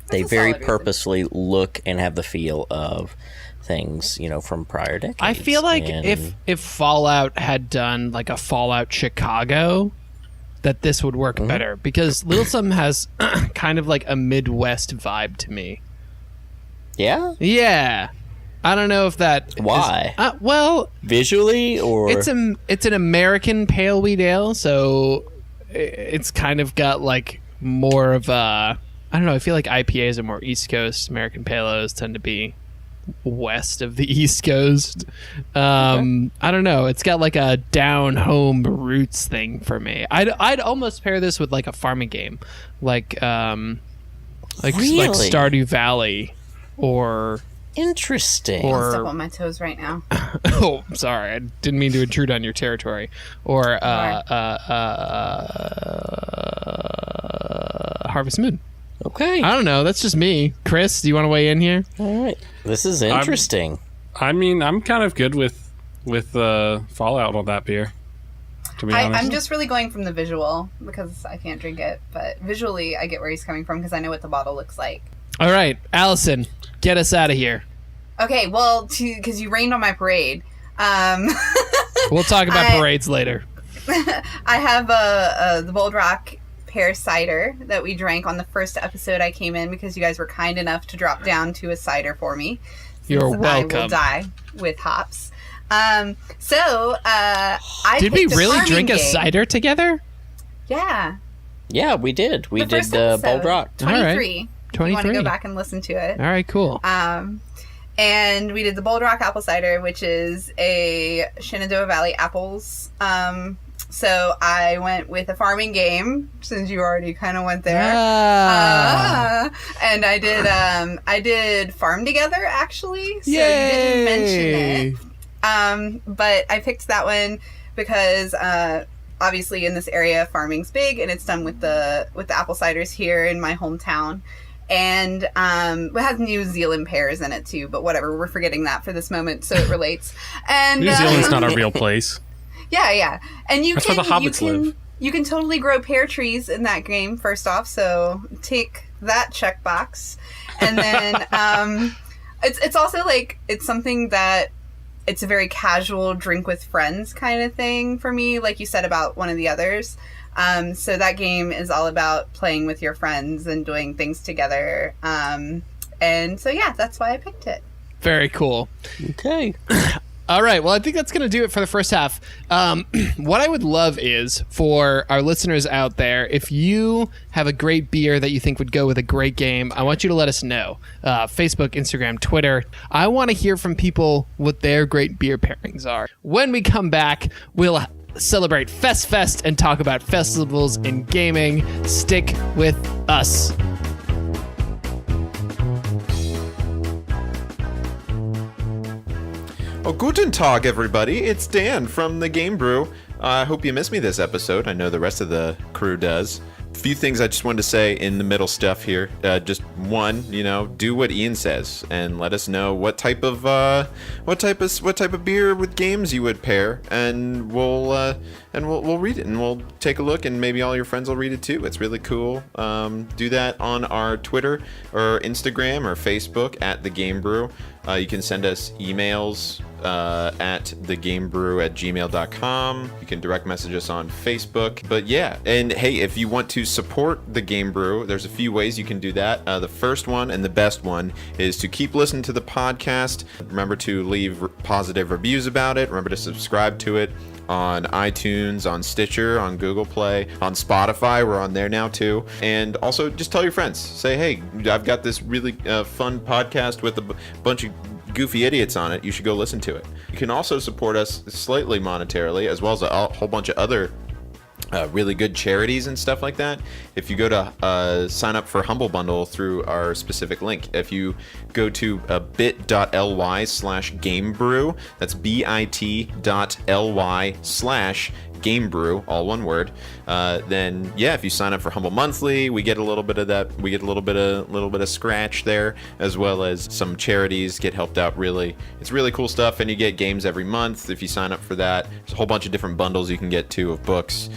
They very purposefully look and have the feel of things, from prior decades. I feel like if Fallout had done like a Fallout Chicago, that this would work better, because Little Something has kind of like a Midwest vibe to me. Yeah? Yeah. I don't know if that... Why? Well... Visually, or... It's an American pale wheat ale, so it's kind of got like more of a... I don't know, I feel like IPAs are more East Coast. American pale ales tend to be west of the East Coast. I don't know. It's got like a down-home roots thing for me. I'd almost pair this with like a farming game. Like Really? Stardew Valley or... Interesting. I'll step on my toes right now. Oh, sorry. I didn't mean to intrude on your territory. Or Harvest Moon. Okay. I don't know. That's just me. Chris, do you want to weigh in here? All right. This is interesting. I mean, I'm kind of good with Fallout on that beer, to be honest. I'm just really going from the visual because I can't drink it. But visually, I get where he's coming from because I know what the bottle looks like. All right. Allison, get us out of here. Okay, well, because you rained on my parade. We'll talk about parades later. I have the Bold Rock pear cider that we drank on the first episode I came in because you guys were kind enough to drop down to a cider for me. You're welcome. I will die with hops. I Did we picked a really farming drink a game. cider together? Yeah. Yeah, we did. We The did first episode, Bold Rock. 23. 23. You want to go back and listen to it. All right, cool. And we did the Bold Rock apple cider, which is a Shenandoah Valley apples. So I went with a farming game, since you already kind of went there. And I did Farm Together, actually. So Yay! you didn't mention it. But I picked that one because obviously in this area farming's big, and it's done with the apple ciders here in my hometown. And it has New Zealand pears in it too, but whatever, we're forgetting that for this moment, so it relates. And New Zealand's not a real place. Yeah. And That's where the hobbits live. You can totally grow pear trees in that game, first off, so take that checkbox. And then it's also like, it's something that it's a very casual drink with friends kind of thing for me, like you said about one of the others. So that game is all about playing with your friends and doing things together. And so, yeah, that's why I picked it. Very cool. Okay. All right. Well, I think that's going to do it for the first half. What I would love is for our listeners out there, if you have a great beer that you think would go with a great game, I want you to let us know. Facebook, Instagram, Twitter. I want to hear from people what their great beer pairings are. When we come back, we'll celebrate Fest and talk about festivals and gaming. Stick with us. Oh, guten Tag, everybody. It's Dan from the GameBrew. I hope you missed me this episode. I know the rest of the crew does. A few things I just wanted to say in the middle stuff here. Just one, do what Ian says and let us know what type of beer with games you would pair, and we'll read it and we'll take a look, and maybe all your friends will read it too. It's really cool. Do that on our Twitter or Instagram or Facebook at the GameBrew. You can send us emails at thegamebrew@gmail.com. You can direct message us on Facebook. But yeah, and hey, if you want to support the GameBrew, there's a few ways you can do that. The first one and the best one is to keep listening to the podcast. Remember to leave positive reviews about it. Remember to subscribe to it on iTunes, on Stitcher, on Google Play, on Spotify. We're on there now too. And also just tell your friends. Say, hey, I've got this really fun podcast with a bunch of goofy idiots on it. You should go listen to it. You can also support us slightly monetarily, as well as a whole bunch of other really good charities and stuff like that. If you go to sign up for Humble Bundle through our specific link, if you go to bit.ly/GameBrew, that's bit.ly/GameBrew, all one word. Then yeah, if you sign up for Humble Monthly, we get a little bit of that. We get a little bit of scratch there, as well as some charities get helped out. Really, it's really cool stuff, and you get games every month if you sign up for that. There's a whole bunch of different bundles you can get too, of books,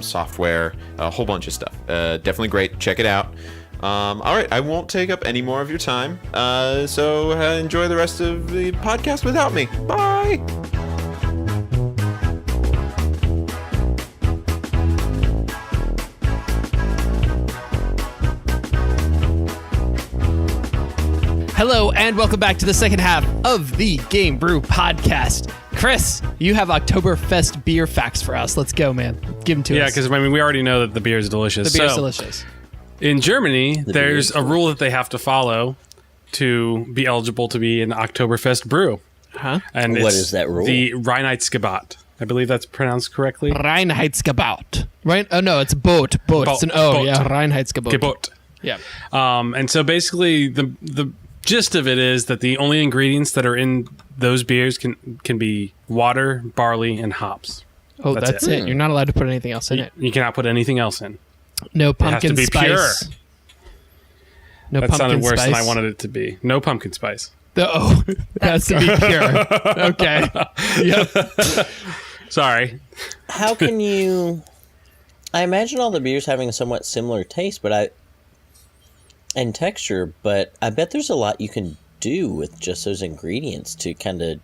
software, a whole bunch of stuff. Definitely great. Check it out. All right, I won't take up any more of your time. So enjoy the rest of the podcast without me. Bye. Hello, and welcome back to the second half of the Game Brew podcast. Chris, you have Oktoberfest beer facts for us. Let's go, man. Give them to us. Yeah, because we already know that the beer is delicious. The beer's delicious. In Germany, there's a rule that they have to follow to be eligible to be an Oktoberfest brew. Huh? What And it's is that rule? The Reinheitsgebot. I believe that's pronounced correctly. Reinheitsgebot. Right? Oh, no, it's boat. It's an O. Boat. Yeah, Reinheitsgebot. Gebot. Yeah. And so basically, the gist of it is that the only ingredients that are in those beers can be water, barley, and hops. Oh, that's it. You're not allowed to put anything else in it. You cannot put anything else in. No It has to pumpkin be spice. pure. No That pumpkin sounded worse spice. than I wanted it to be. No pumpkin spice. It has to be pure. Okay. Yep. Sorry. How can you... I imagine all the beers having a somewhat similar taste, and texture, but I bet there's a lot you can do with just those ingredients to kind of...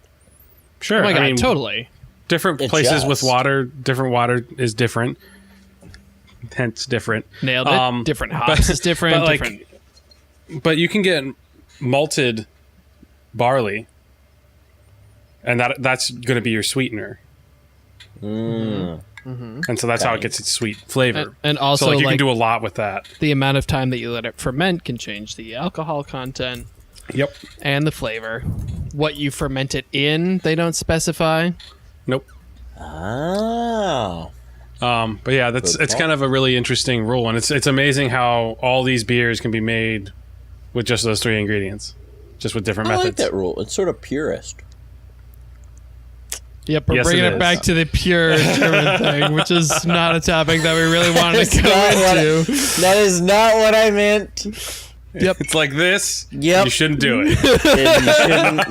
Sure. Oh my God, I mean, totally. different places with Adjust. water, different water is different. Hence different. Nailed it. Different hops is different. But you can get malted barley, and that's going to be your sweetener. And so that's how it gets its sweet flavor. And also, so you can do a lot with that. The amount of time that you let it ferment can change the alcohol content. Yep. And the flavor. What you ferment it in, they don't specify. Nope. Oh. But yeah, it's call. kind of a really interesting rule, and it's amazing how all these beers can be made with just those three ingredients, just with different I methods. like that rule. It's sort of purist. Yep, we're Yes, bringing it it back is. to the pure German thing, which is not a topic that we really wanted to go into. That is not what I meant. Yep. It's like this. Yep. You shouldn't do it.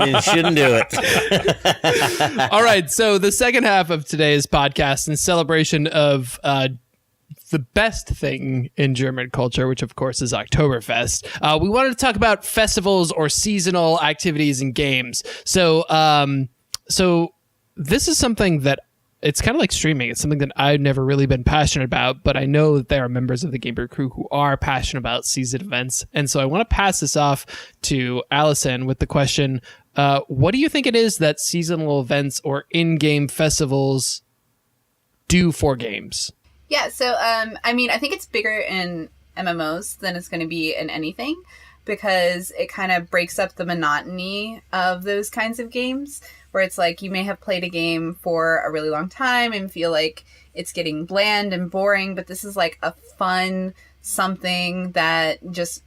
You shouldn't do it. All right, so the second half of today's podcast, in celebration of the best thing in German culture, which of course is Oktoberfest, we wanted to talk about festivals or seasonal activities and games. So this is something that it's kind of like streaming. It's something that I've never really been passionate about, but I know that there are members of the GameBrew Crew who are passionate about season events. And so I want to pass this off to Allison with the question, what do you think it is that seasonal events or in-game festivals do for games? Yeah, so I think it's bigger in MMOs than it's going to be in anything, because it kind of breaks up the monotony of those kinds of games, where it's like you may have played a game for a really long time and feel like it's getting bland and boring, but this is like a fun something that just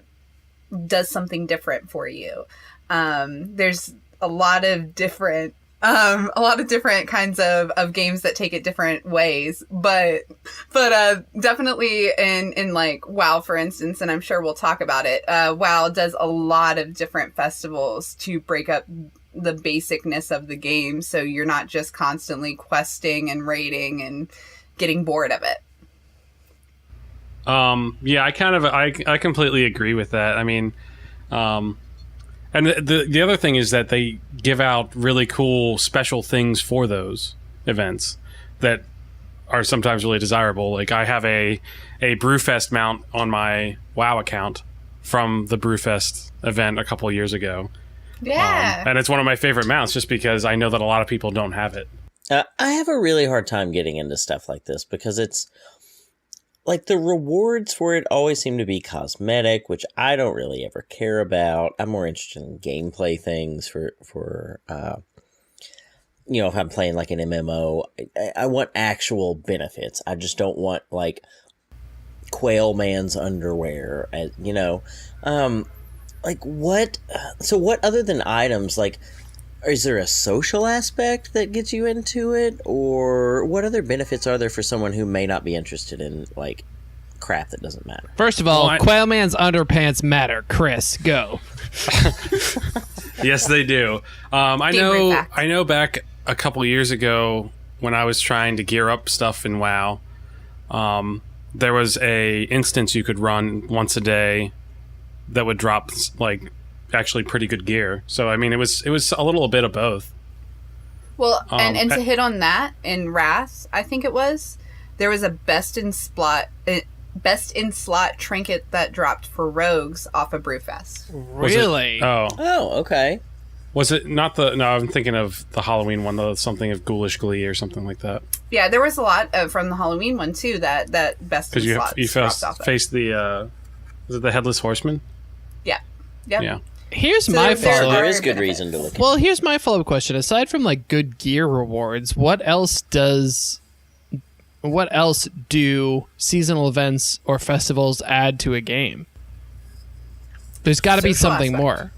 does something different for you. There's a lot of different kinds of games that take it different ways, but definitely in like WoW, for instance, and I'm sure we'll talk about it. WoW does a lot of different festivals to break up the basicness of the game, so you're not just constantly questing and raiding and getting bored of it. Yeah, I completely agree with that. I mean, and the other thing is that they give out really cool special things for those events that are sometimes really desirable. Like I have a Brewfest mount on my WoW account from the Brewfest event a couple of years ago. Yeah. And it's one of my favorite mounts just because I know that a lot of people don't have it. I have a really hard time getting into stuff like this because it's like the rewards for it always seem to be cosmetic, which I don't really ever care about. I'm more interested in gameplay things for if I'm playing like an MMO, I want actual benefits. I just don't want like Quail Man's underwear, like what? So what other than items, like, is there a social aspect that gets you into it? Or what other benefits are there for someone who may not be interested in, like, crap that doesn't matter? First of all, Quailman's underpants matter. Chris, go. Yes, they do. I know back a couple years ago when I was trying to gear up stuff in WoW, there was a instance you could run once a day that would drop like actually pretty good gear. So I mean, it was a little bit of both. Well, and to hit on that in Wrath, I think it was, there was a best in best in slot trinket that dropped for rogues off of Brewfest. Really? Oh, okay. Was it not the... No, I'm thinking of the Halloween one, though. Something of Ghoulish Glee or something like that. Yeah, there was a lot from the Halloween one, too, that best in slot dropped off of. Faced the... was it the Headless Horseman? Yeah. Yep. Yeah. Here's So my there follow-up. There is good benefits. reason to look at. Well, here's my follow-up question. Aside from like good gear rewards, what else do seasonal events or festivals add to a game? There's got to be Social something aspect. more.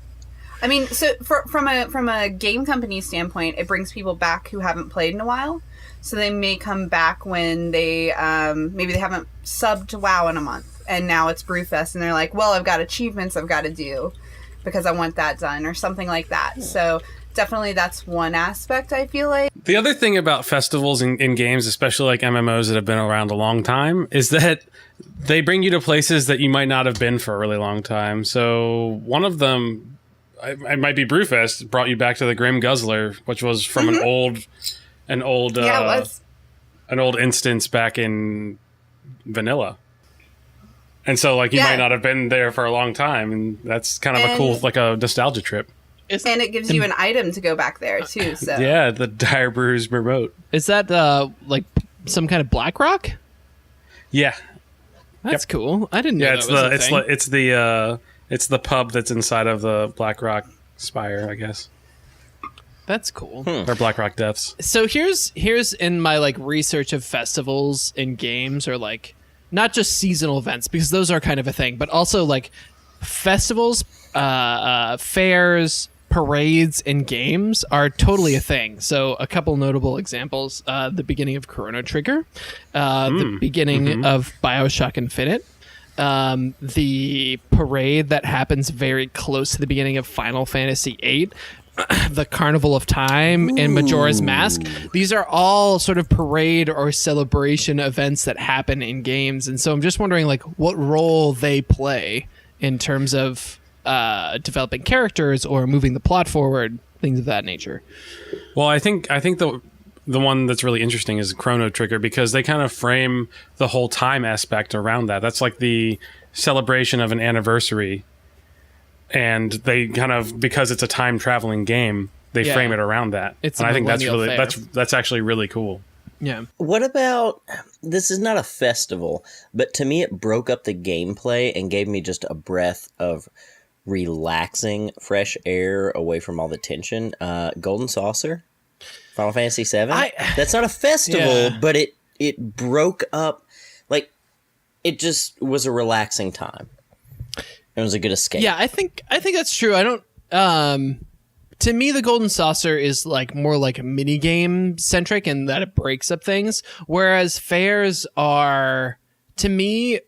I mean, so from a game company standpoint, it brings people back who haven't played in a while. So they may come back when they maybe they haven't subbed to WoW in a month, and now it's Brewfest, and they're like, "Well, I've got achievements I've got to do because I want that done," or something like that. So definitely, that's one aspect. I feel like. The other thing about festivals in games, especially like MMOs that have been around a long time, is that they bring you to places that you might not have been for a really long time. So one of them, it might be Brewfest, brought you back to the Grim Guzzler, which was from an old Yeah, it was. an old instance back in vanilla. And so like you might not have been there for a long time, and that's kind of a cool, like a nostalgia trip. And it gives you an item to go back there too. So Yeah, the Dire Brews remote. Is that like some kind of black rock? Yeah. That's cool. I didn't know Yeah, that was a thing. it's the pub that's inside of the Black Rock Spire, I guess. That's cool. Or Black Rock Depths. So here's in my like research of festivals and games, or like not just seasonal events, because those are kind of a thing, but also like festivals, fairs, parades, and games are totally a thing. So a couple notable examples: the beginning of Chrono Trigger, the beginning of BioShock Infinite. The parade that happens very close to the beginning of Final Fantasy VIII, the Carnival of Time, and Majora's Mask. These are all sort of parade or celebration events that happen in games, and so I'm just wondering like what role they play in terms of developing characters or moving the plot forward, things of that nature. Well, I think the one that's really interesting is Chrono Trigger, because they kind of frame the whole time aspect around that. That's like the celebration of an anniversary. And they kind of, because it's a time traveling game, they frame it around that. It's and a I think that's millennial really fair. that's actually really cool. Yeah. What about, this is not a festival, but to me it broke up the gameplay and gave me just a breath of relaxing, fresh air away from all the tension. Golden Saucer, Final Fantasy VII. That's not a festival, but it broke up, like, it just was a relaxing time. It was a good escape. Yeah, I think that's true. I don't. To me, the Golden Saucer is like more like a mini game centric, in that it breaks up things. Whereas fairs are, to me,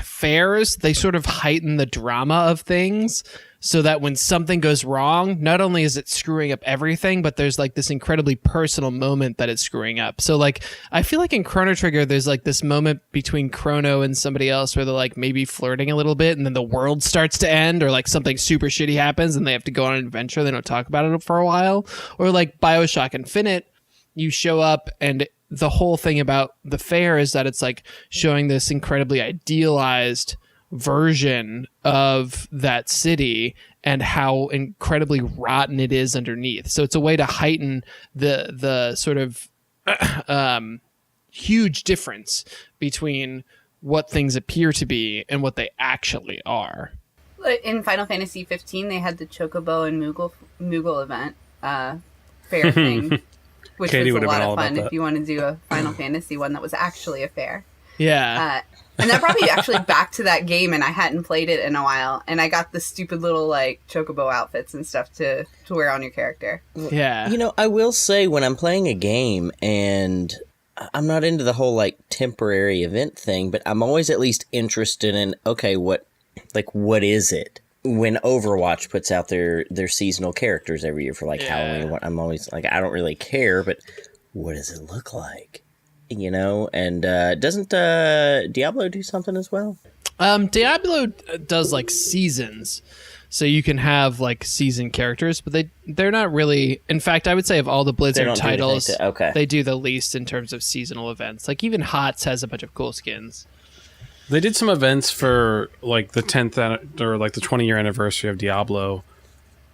fairs, they sort of heighten the drama of things, so that when something goes wrong, not only is it screwing up everything, but there's like this incredibly personal moment that it's screwing up. So like, I feel like in Chrono Trigger, there's like this moment between Chrono and somebody else where they're like maybe flirting a little bit, and then the world starts to end, or like something super shitty happens and they have to go on an adventure. They don't talk about it for a while. Or like BioShock Infinite, you show up and the whole thing about the fair is that it's like showing this incredibly idealized version of that city and how incredibly rotten it is underneath. So it's a way to heighten the sort of huge difference between what things appear to be and what they actually are. in Final Fantasy 15, they had the Chocobo and Moogle event fair thing. Which Katie was would a have been lot all of about fun that. if you want to do a Final Fantasy one that was actually a fair. Yeah. And that brought me actually back to that game, and I hadn't played it in a while. And I got the stupid little like chocobo outfits and stuff to wear on your character. Yeah. You know, I will say when I'm playing a game and I'm not into the whole like temporary event thing, but I'm always at least interested in, okay, what is it? When Overwatch puts out their seasonal characters every year for like Halloween, I'm always like, I don't really care, but what does it look like? You know, and doesn't Diablo do something as well? Diablo does like seasons, so you can have like season characters, but they're not really. In fact, I would say of all the Blizzard don't do titles, anything they do the least in terms of seasonal events. Like even HOTS has a bunch of cool skins. They did some events for like the 10th or like the 20-year anniversary of Diablo,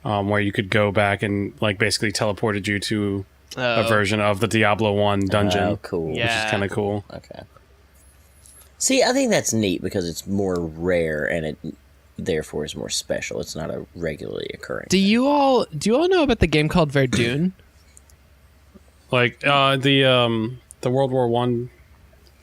where you could go back and like basically teleported you to a version of the Diablo 1 dungeon. Oh, cool. Which is kind of cool. Okay. See, I think that's neat because it's more rare and it therefore is more special. It's not a regularly occurring. Do you all know about the game called Verdun? Like the World War One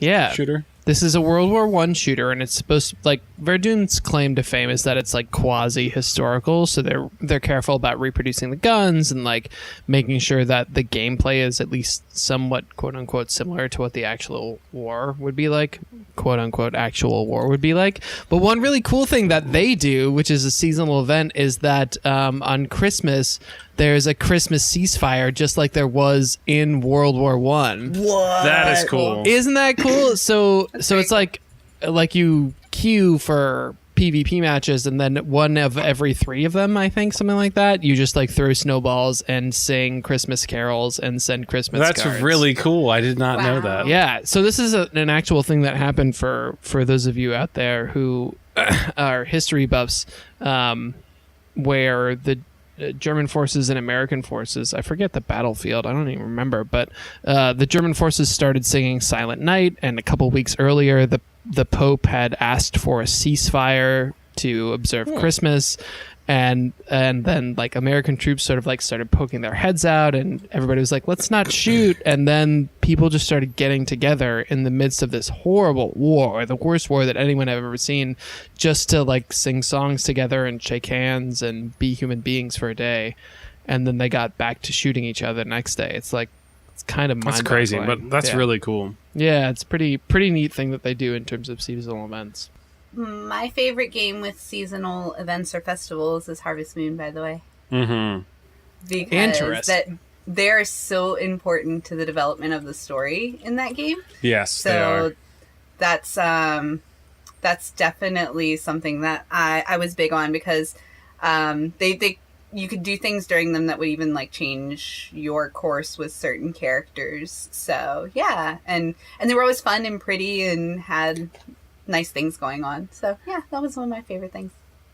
shooter? This is a World War I shooter, and it's supposed to, like, Verdun's claim to fame is that it's like quasi-historical, so they're careful about reproducing the guns and like making sure that the gameplay is at least somewhat quote-unquote similar to what the actual war would be like, quote-unquote actual war would be like. But one really cool thing that they do, which is a seasonal event, is that on Christmas there's a Christmas ceasefire just like there was in World War One. What? That is cool. Isn't that cool? So it's like you queue for PvP matches, and then one of every 3 of them, I think, something like that. You just like throw snowballs and sing Christmas carols and send Christmas cards. That's really cool. I did not know that. Yeah. So this is an actual thing that happened for those of you out there who are history buffs, where the German forces and American forces, I forget the battlefield, I don't even remember, but the German forces started singing Silent Night, and a couple weeks earlier the Pope had asked for a ceasefire to observe Christmas, and then like American troops sort of like started poking their heads out, and everybody was like, let's not shoot, and then people just started getting together in the midst of this horrible war, the worst war that anyone had ever seen, just to like sing songs together and shake hands and be human beings for a day, and then they got back to shooting each other the next day. It's like, it's kind of mind-boggling. That's crazy, but that's really cool. Yeah, it's pretty neat thing that they do in terms of seasonal events. My favorite game with seasonal events or festivals is Harvest Moon, by the way. Mm-hmm. Because they're so important to the development of the story in that game. Yes, they are. That's definitely something that I was big on, because they you could do things during them that would even like change your course with certain characters. So yeah, and they were always fun and pretty and had nice things going on. So yeah, that was one of my favorite things.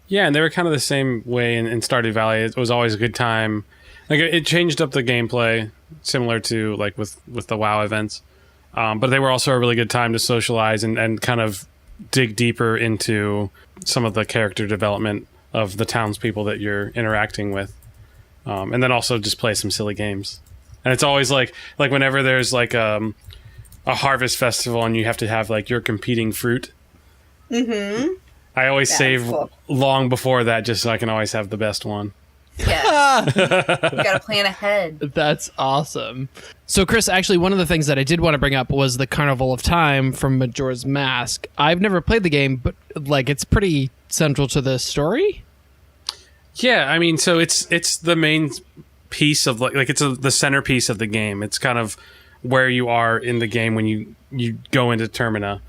Yeah, and they were kind of the same way in Stardew Valley. It was always a good time. Like it changed up the gameplay, similar to like with the WoW events. But they were also a really good time to socialize and kind of dig deeper into some of the character development of the townspeople that you're interacting with. And then also just play some silly games. And it's always like whenever there's like a harvest festival and you have to have like your competing fruit. Mm-hmm. I always save long before that just so I can always have the best one. Yeah. You gotta plan ahead. That's awesome. So Chris, actually one of the things that I did want to bring up was the Carnival of Time from Majora's Mask. I've never played the game, but like it's pretty central to the story. Yeah, I mean, so it's the main piece of like it's the centerpiece of the game. It's kind of where you are in the game when you go into Termina.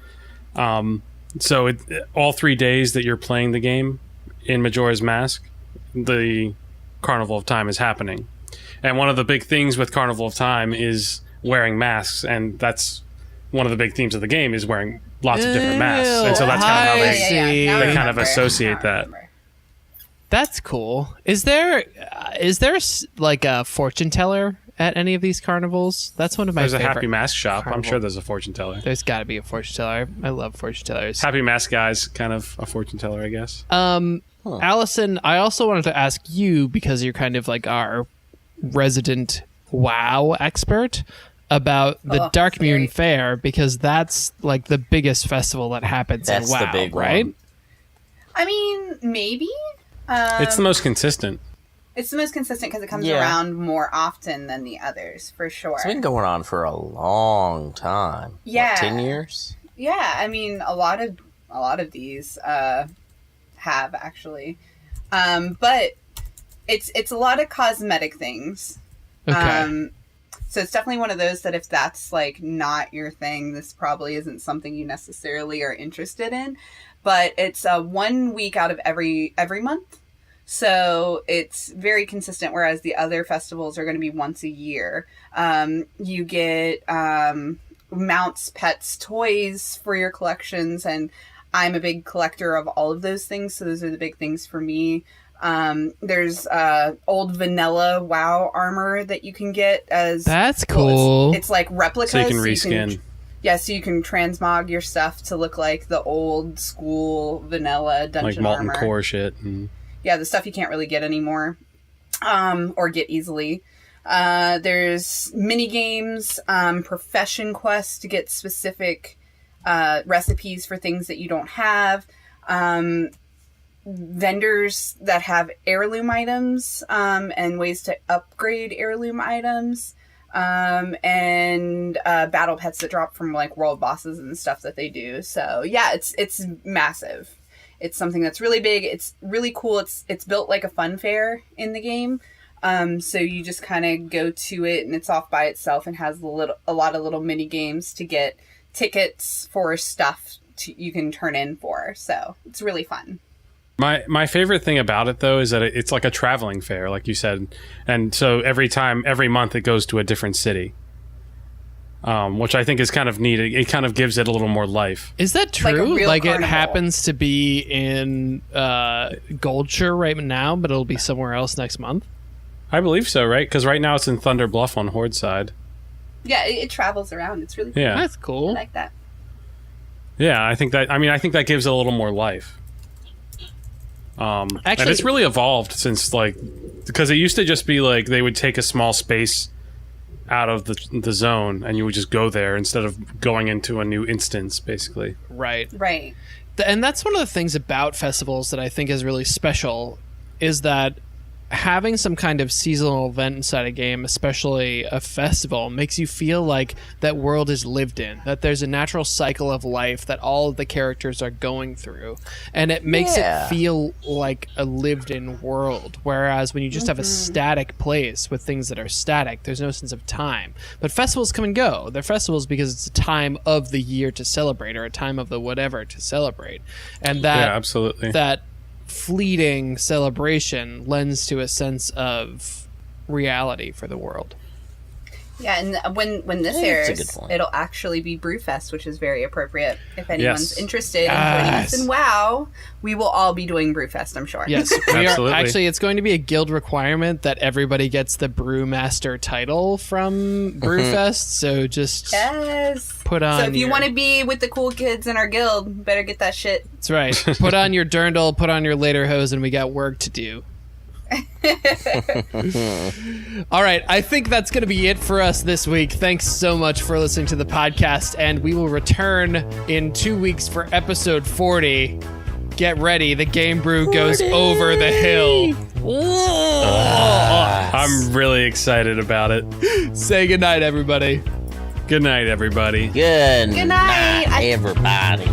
So all 3 days that you're playing the game in Majora's Mask, the Carnival of Time is happening. And one of the big things with Carnival of Time is wearing masks, and that's one of the big themes of the game is wearing lots of different masks. And so that's kind of how they kind of associate that. That's cool. Is there like a fortune teller at any of these carnivals? That's one of my favorite. There's a Happy Mask shop. carnival. I'm sure there's a fortune teller. There's got to be a fortune teller. I love fortune tellers. Happy Mask guy's kind of a fortune teller, I guess. Allison, I also wanted to ask you, because you're kind of like our resident WoW expert, about the Dark Moon Fair, because that's like the biggest festival that happens in WoW, the big right? one. I mean, maybe. It's the most consistent. It's the most consistent because it comes around more often than the others, for sure. It's been going on for a long time. Yeah. What, 10 years? Yeah, I mean, a lot of these have actually, but it's a lot of cosmetic things. Okay. So it's definitely one of those that if that's like not your thing, this probably isn't something you necessarily are interested in. But it's 1 week out of every month. So it's very consistent, whereas the other festivals are going to be once a year. You get mounts, pets, toys for your collections, and I'm a big collector of all of those things, so those are the big things for me. There's old vanilla WoW armor that you can get as... That's cool. Well, it's like replicas. So you can reskin. So you can transmog your stuff to look like the old school vanilla dungeon like molten armor. core shit. And... Yeah, the stuff you can't really get anymore, or get easily. There's mini games, profession quests to get specific recipes for things that you don't have. Vendors that have heirloom items and ways to upgrade heirloom items. And battle pets that drop from like world bosses and stuff that they do. So yeah, it's massive. It's something that's really big. It's really cool. It's built like a fun fair in the game. So you just kind of go to it and it's off by itself and has a lot of little mini games to get tickets for stuff you can turn in for. So it's really fun. My favorite thing about it, though, is that it's like a traveling fair, like you said. And so every month, it goes to a different city, which I think is kind of neat. It kind of gives it a little more life. Is that Like a true? real Like it carnival. happens to be in Goldshire right now, but it'll be somewhere else next month? I believe so, right? Because right now it's in Thunder Bluff on Horde side. Yeah, it travels around. It's really cool. Yeah. That's I cool. like that. Yeah, I think that gives it a little more life. And Actually- it's really evolved since, like, because it used to just be like they would take a small space out of the zone and you would just go there instead of going into a new instance, basically. Right. Right. And that's one of the things about festivals that I think is really special is that having some kind of seasonal event inside a game, especially a festival, makes you feel like that world is lived in, that there's a natural cycle of life that all of the characters are going through, and it makes it feel like a lived in world. Whereas when you just have a static place with things that are static, there's no sense of time. But festivals come and go. They're festivals because it's a time of the year to celebrate, or a time of the whatever to celebrate. And that Yeah, absolutely. that fleeting celebration lends to a sense of reality for the world. Yeah, and when this That's a airs, good point. it'll actually be Brewfest, which is very appropriate. If anyone's Yes. interested in joining us Yes. in WoW, we will all be doing Brewfest, I'm sure. Yes, we are, Absolutely. actually, it's going to be a guild requirement that everybody gets the Brewmaster title from Brewfest. So just Yes. put on. So if you your- want to be with the cool kids in our guild, better get that shit. that's right. Put on your dirndl, put on your lederhosen, and we got work to do. All right, I think that's going to be it for us this week. Thanks so much for listening to the podcast, and we will return in 2 weeks for episode 40. Get ready, the Game Brew goes over the hill. I'm really excited about it. Say goodnight, everybody. Good night, everybody. Good Good night. everybody.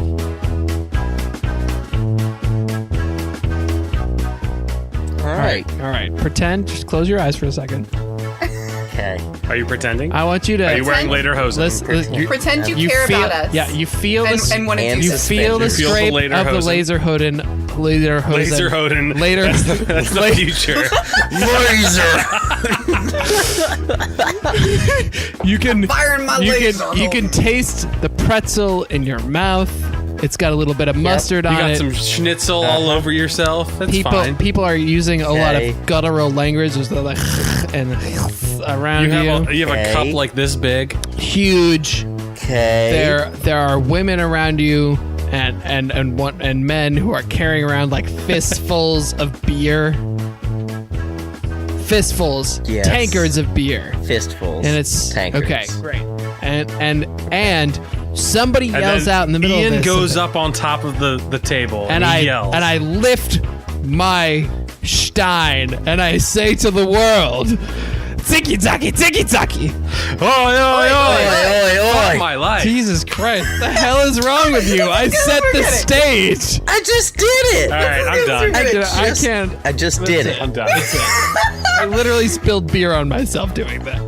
All right. All right, pretend, just close your eyes for a second. Okay. Are you pretending? I want you to... Are you wearing lederhosen? Listen, Pretend you care feel, about us. Yeah, you feel And, the... and want to and do you this. feel the You feel the scrape of the lederhosen. laser Laser Later, That's the future. you can Firing my you laser. can you can taste the pretzel in your mouth. It's got a little bit of mustard You on got it. some schnitzel all over yourself. That's fine. People are using a lot Okay. of guttural language. There's the like and around You have a cup Okay. like this big. huge. Okay. There are women around you and men who are carrying around like fistfuls of beer. Fistfuls, Yes. tankards of beer. Fistfuls. And it's tankards. okay, great. And somebody And yells then out in the middle Ian of this. goes up on top of the table and he I yells. and I lift my stein and I say to the world, "Tiki taki, tiki taki." Oi, oi, oi! Oi, Fuck oi. my life. Jesus Christ, the hell is wrong with you? I set the stage. I just did it. All right, I'm done. I can't. I just did it. I'm done. I literally spilled beer on myself doing that.